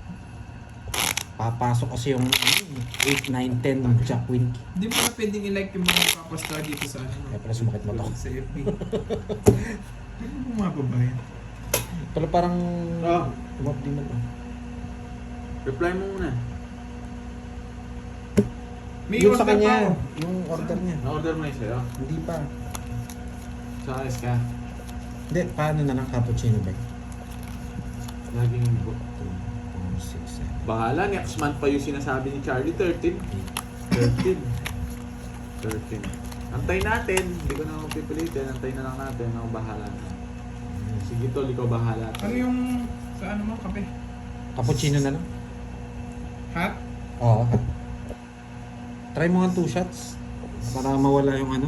Papasok kasi yung 8, 9, 10 Jack Queen. Hindi mo na pwedeng i-like yung mga papastar dito sa ano. Kaya pala sumakit mo to. Sa FB. Ano bumaba ba yan? Pero parang... Ah. Tumap din na to. Reply mo muna. May Yung sa order pa kanya, ako. yung order niya. Na-order mo yun sa'yo? Hindi pa. Sa ayos ka. Hindi, paano na lang cappuccino ba? Laging 2, 4, 6, 7, bahala, next month pa yung sinasabi ni Charlie, 13. 13. 13. Antay natin. Hindi ko na ako pipilitin. Antay na lang natin. Ako bahala na. Sige tol, ikaw bahala. Ano yung, sa ano mo, kape? Cappuccino na lang? Hot? Oo. Try mo nga 2 shots. Para mawala yung ano.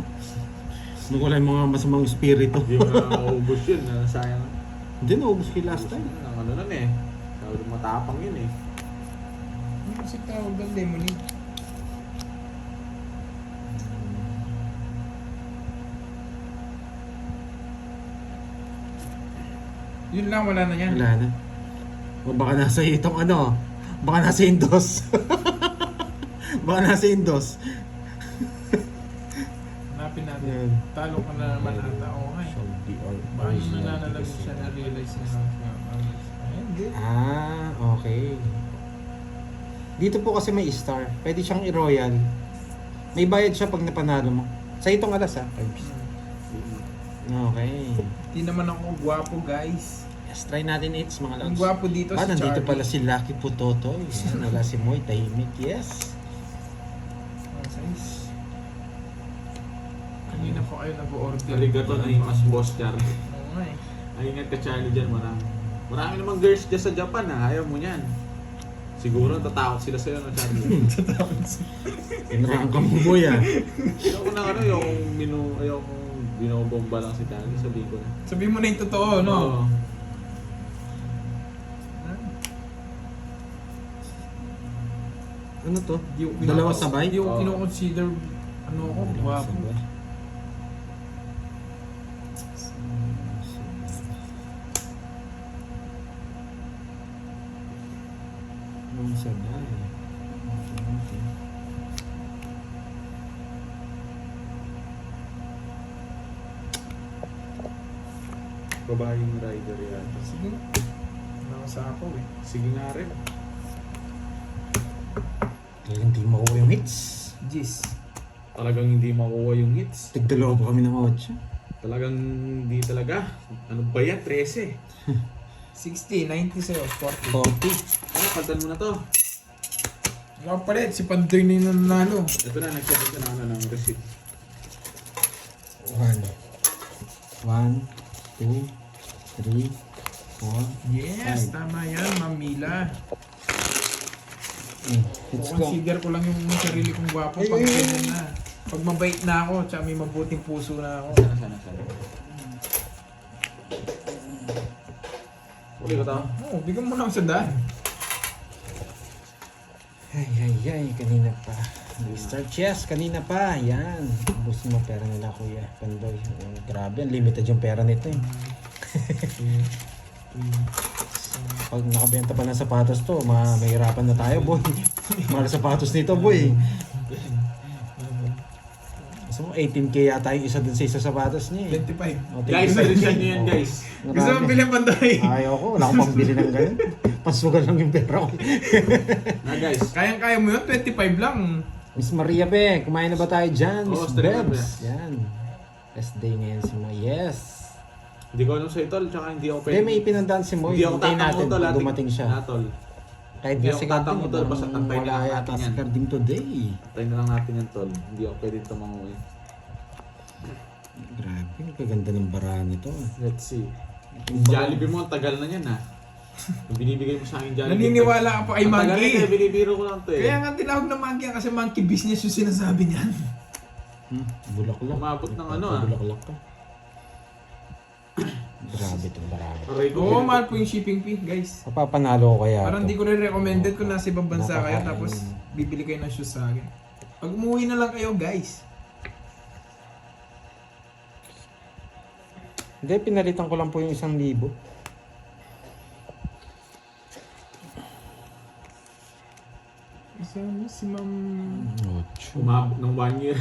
Mawala yung mga masamang espiritu. Hindi mo na maubos yun. Sayang. Hindi, naubos ko yung last time. Ang ano nun eh. Sabi matapang yun eh. Ano kasi tawag ng lemonade? Yun lang, wala na yan. Wala na. O baka nasa itong ano. Baka nasa Indos. Baka nasa Indos. Hanapin natin. Yan. Talo ka na naman ata. Oo nga eh. Saudi or Baka yung nananalag siya na-realize na ayun, hindi. Ah, okay. Dito po kasi may star. Pwede siyang i-royal. May bayad siya pag napanalo mo. Sa itong alas ha. Okay. Hindi naman ako gwapo, guys. Yes, try natin it's mga Ang lods. gwapo dito Ah, si nandito Charlie. pala si Lucky Putotoy. Yan, wala si Moy, tahimik. Yes. Ah, size. Kanina pa kayo nag-order. Arigato na yung mas boss Charlie. Oo nga eh. Ay, ingat ka Charlie dyan. Marami namang girls dyan sa Japan ha. Ayaw mo yan. Siguro tatakot sila sa'yo no Charlie. Tinraan ka mo, Boy ah. Ayoko na ano, ayoko binobomba lang si Charlie. Sabihin ko na. Sabihin mo na yung totoo, no? Oo. Ano to? Di ko Dalawa kino- sabay? Di ko Oo. kino-consider ano ako, gwapo. Ang sabay. Okay. Babaeng rider yan. Sige. Nakasa ako eh. Sige nga rin. Talagang di makuha yung hits. Jis. Talagang hindi makuha yung hits. Tigdalawa pa kami ng 8. Talagang hindi talaga. Ano ba yan? 13. 60, 90 sa'yo, 40. 40. Ano, paltan mo na to. Ikaw palit, si Pandoy na yung nanalo. Ito na, nag-set ka na ano ng receipt. 1, 2, 3, 4. Yes, Ay. tama yan, Mamila. Let's go. Consider ko lang yung sarili kong gwapo Ay, pag ay, ay. ganyan na. Pag mabait na ako, tsaka may mabuting puso na ako. Sana. Uli ko to. Oo, bigyan mo na ako sa daan. Ay, kanina pa. Mr. Chess, kanina pa. Yan. Ubusin mo pera nila, Kuya Pandoy. Oh, grabe, unlimited yung pera nito eh. Pag nakabenta pa ng sapatos to, mahirapan na tayo, boy. Mahal sapatos nito, boy. So, 18K yata yung isa dun sa isa sapatos niya eh. 25. Oh, Guys, 25K. bilisan nyo yan Oh, guys. Gusto mo marami. bilang Pandoy? Ayoko, wala akong pambili ng ganun. Pasugal lang yung pera ko. Na guys. Kayang-kaya mo yun, 25 lang. Miss Maria Pe, kumain na ba tayo dyan? Miss Oo, stream na, Bebs. Yan. Last day ngayon si Moy. Yes. Hindi ko alam sa'yo tol, tsaka hindi ako Hindi, may pinandaan si Moy. Hindi ako Hintayin tatango natin tol. kung dumating siya. Tol. Kahit Hindi nga ako si Carding, tatango, tol, basta tantay na wala lang yata natin si yan. Carding today. Tayo na lang natin yan tol. Hindi ako pwede tumangoy. Grabe, ang kaganda ng bara nito. Let's see. Yung Jollibee mo, ang tagal na yan ha. Yung binibigay mo sa akin Jollibee. Naniniwala ka pa kay Ang tagal na Monkey. yan, binibiro ko lang to eh. Kaya nga tinawag na Monkey yan kasi Monkey business yung sinasabi niyan. Bulaklak. Umabot ng ano, ah. Bulaklak ka. Grabe itong barami. Aray ko. Oo, mahal po yung shipping fee, guys. Papapanalo ko kaya Parang ito. di ko rin recommended kung nasa ibang bansa kayo Napakain. tapos bibili kayo ng shoes sa akin. Pag umuwi na lang kayo, guys. Hindi, pinalitan ko lang po yung 1,000. Isa mo si Ma'am... Umabot ng 1 year.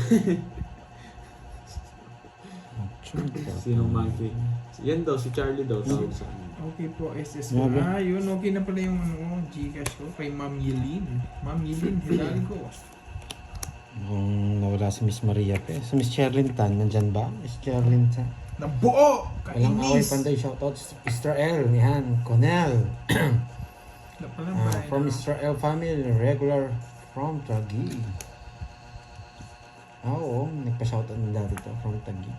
Sinong monkey? Yan daw, si Charlie daw. Tawag sa kanya. Okay po, SS ko. Grabe. Yun, okay na pala yung ano, Gcash ko kay Ma'am Yelin. Ma'am Yelin, Hidalgo. Mukhang nawala si Miss Maria pa. Si Miss Sherlyn Tan, nandyan ba? Miss Sherlyn Tan. Nabuo! Walang away Kainis! panday. Shoutouts Israel. Yan. Cornel. Wala palang bahay From na. Israel family. Regular from Taguig. Oo. Nagpa-shoutout na dati to. From Taguig.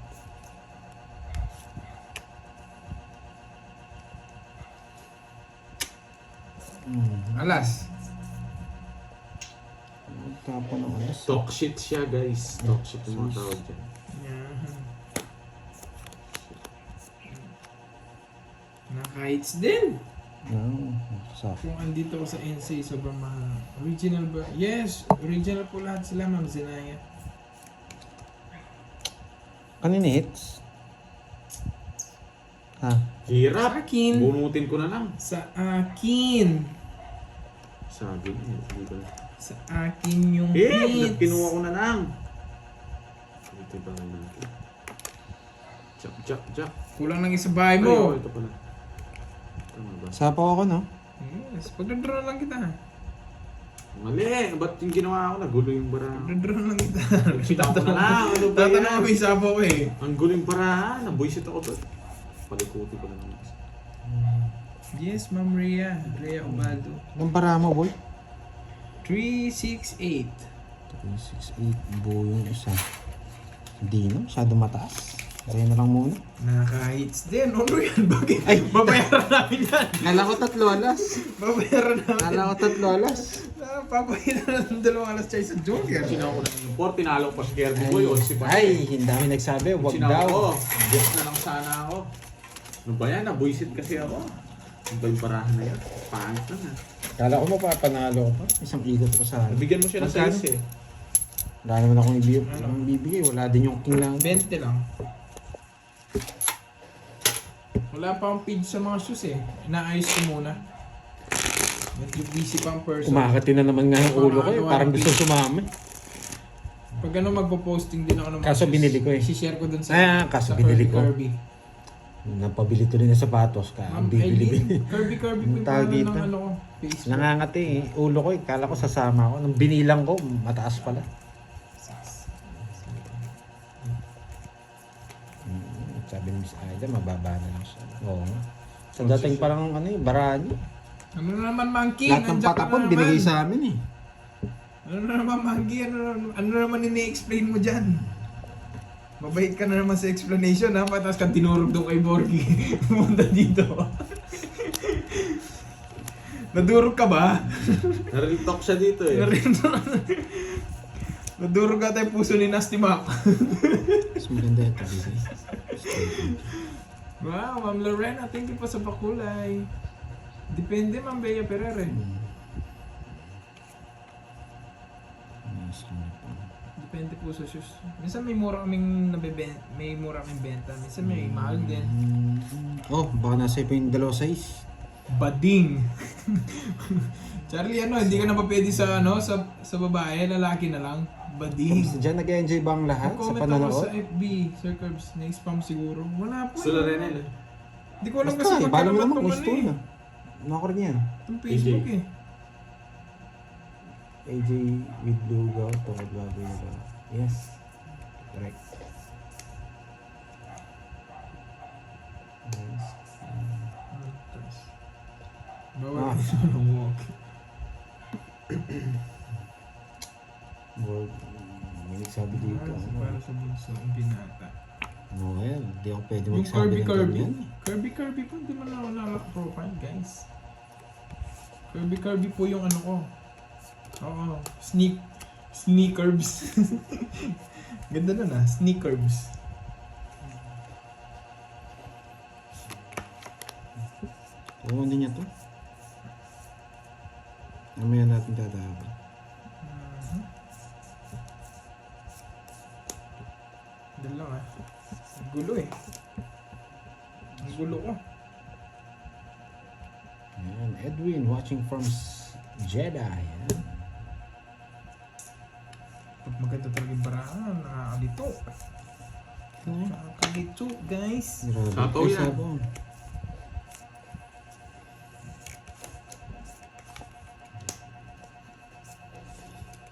Alas. Tapon ng alas. Talk shit siya, guys. Talk shit yung mga tawag dyan. Yan. Naka-hits din. Sa Kung andito ko sa NC, sobrang mahal. Original ba? Yes, original po lahat sila, Ma'am Zenaya. kanina hits? Ha? Hirap! Akin. Bunutin ko na lang. Sa akin. Sabi niya, hindi ko na. Sa akin yung hits. Kinuha ko na lang. Ito ba nga natin? Jack. Kulang lang isa bahay Ay, mo. ito pala. Tama ba? Sapaw ako, no? Yes, pagdadraw lang kita. Mali! Ba't yung ginawa ko? Nagulo yung bara. Pagdadraw lang kita. Kita ko na lang. Ano ba Tatanong yan? kami sa ko eh. Ang gulo yung barahan. Nabuisit ako doon. Palikuti ko na lang. Yes, Ma'am Rhea. Rhea Obado. Ang bara mo, boy? 368. 368. Buo yung isa. Hindi, no? Masyado mataas. Kaya na lang muna. Naka-hits din. Ano yan? Bakit? Ay! Babayaran namin yan. Kala ko 3 alas. Babayaran namin. Kala ko 3 alas. Papahiran na ng 2 alas tayo sa Joker. Sinaw ko na yung 4. Tinalo ko pa si Kirby Boy. O si Ay, hindi dami nagsabi. Wag Sinaw daw. ko. Diyos na lang sana ako. Ano ba yan? Nabuisit kasi ako. Ano ba yung barahan na yan? Pangit na na. Kala ko mapapanalo ko pa. Isang ikot ko sa Nabigyan mo siya ng Magkano? size eh. Wala naman akong ibibigay. Wala din yung king lang. 20 lang. Wala pa akong page sa mga shoes eh. Inaayos ko muna. Medyo busy pa ang person. Kumakati na naman nga yung ulo ko eh. Parang gusto sumama eh. Pag ano magpo-posting din ako ng mga Kaso shoes, binili ko eh. I-share ko dun sa Kaso sa binili ko. Kirby. Napabili to rin ng sapatos ka. Ma'am Bibili. Eileen, Kirby po yung Tawag pangalan dito. ng ano ko. Facebook. Nangangati eh. Ulo ko eh. Kala ko sasama ako. Nung binilang ko, mataas pala. Sabi ni Miss Aida, mababa na lang siya. Oo. Sa dating parang ano eh, barani. Ano na naman, Monkey? Lahat ng Nandiyan ka patapon na binigay naman. sa amin eh. Ano na naman, Monkey? Ano na naman ini-explain mo dyan? Mabait ka na naman sa explanation ha, patas kang tinurog doon kay Borgie. Pumunta dito. Nadurog ka ba? Nareal talk siya dito eh. Nadurog ka tayo puso ni Nasty Mac. Mas maganda ito, baby. Wow, Ma'am Lorena, thank you po sa pakulay. Depende, Ma'am Bea Ferrer eh. Depende po sa shoes. Minsan may mura kaming benta, minsan may mahal din. Oh, baka nasa pa yung 2 size. Bading. Charlie, hindi ka na pa pwede sa sa babae, lalaki na lang. Bading. Kamusta dyan? Nag-enjoy ba ang lahat sa Comment ako panonood? sa FB, Sir Curbs, na-spam siguro. Wala po. Sula rin eh. Hindi ko alam kasi Basta, magkano paano mo ba naman itong gusto ano na? Ano ko rin yan? Itong Facebook eh. AJ with Lugaw, tungkol bago yun. Yes. Correct. Yes. Bawal ng walk. World. May nagsabi dito. Para sa bunso, ang binata. No, well, di ako pwede Yung magsabi ng Kirby. ganyan. Kirby po, hindi mo na wala profile, guys. Kirby po yung ano ko. Oo, sneakers. Ganda na sneakers. Oo, ano niya to? Mamaya natin tatahapan. Dala lang Ang gulo eh. Ang gulo ko. Ayan, Edwin watching from Jeddah. Ayan. Pag maganda talaga yung barahan, nakakalito. Nakakalito, guys. Grabe. Sapaw Ay, yan. sapaw.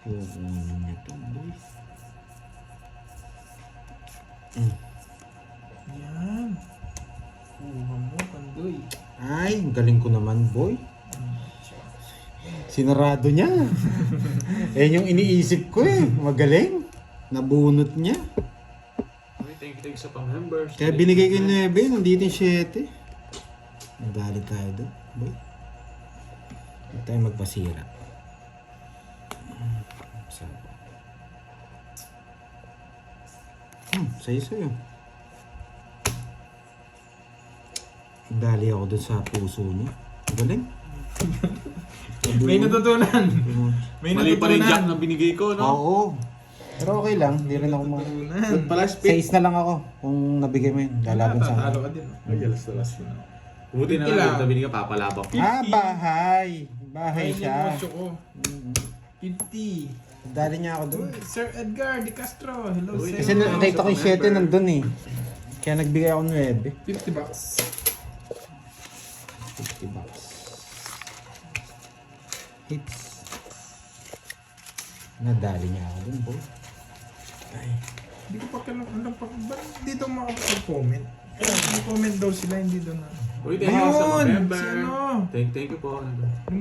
Kukunin niya to, boy. Yan. Kuha mo, Pandoy. Ay, galing ko naman, boy. Sinarado niya. Eh, yung iniisip ko eh. Magaling. Nabunot niya. Okay, thank you sa pang-members. Kaya binigay ko yung 9, nandito yung 7. Nagalit tayo doon, boy. Huwag tayo magpasira. Sayo. Dali ako doon sa puso niya. Galing. May natutunan. May Mali pa rin jack natutunan. na binigay ko, no? Oo. Pero okay lang, hindi rin ako mga... Good pala, spit. 6 na lang ako kung nabigay mo yun. Lalaban sa Tatalo akin. ka din. Ay, alas. Buti na 50 lang. lang, sabi niya papalabak. Ah, bahay. Bahay Ay, siya. yung 8 ko. 50. Dali niya ako doon. Uy, Sir Edgar De Castro. Hello, Uy, sir. Kasi nakita ko yung 7 nandun eh. Kaya nagbigay ako ng 9. 50 bucks. 50 bucks. Hits. Nadali niya ako dun, boy. Hindi ko pa kailangan pa. Ba't dito makapag-comment? May comment daw sila, hindi doon na. Uy, thank you sa Ayun! mga member. Si ano? Thank you po.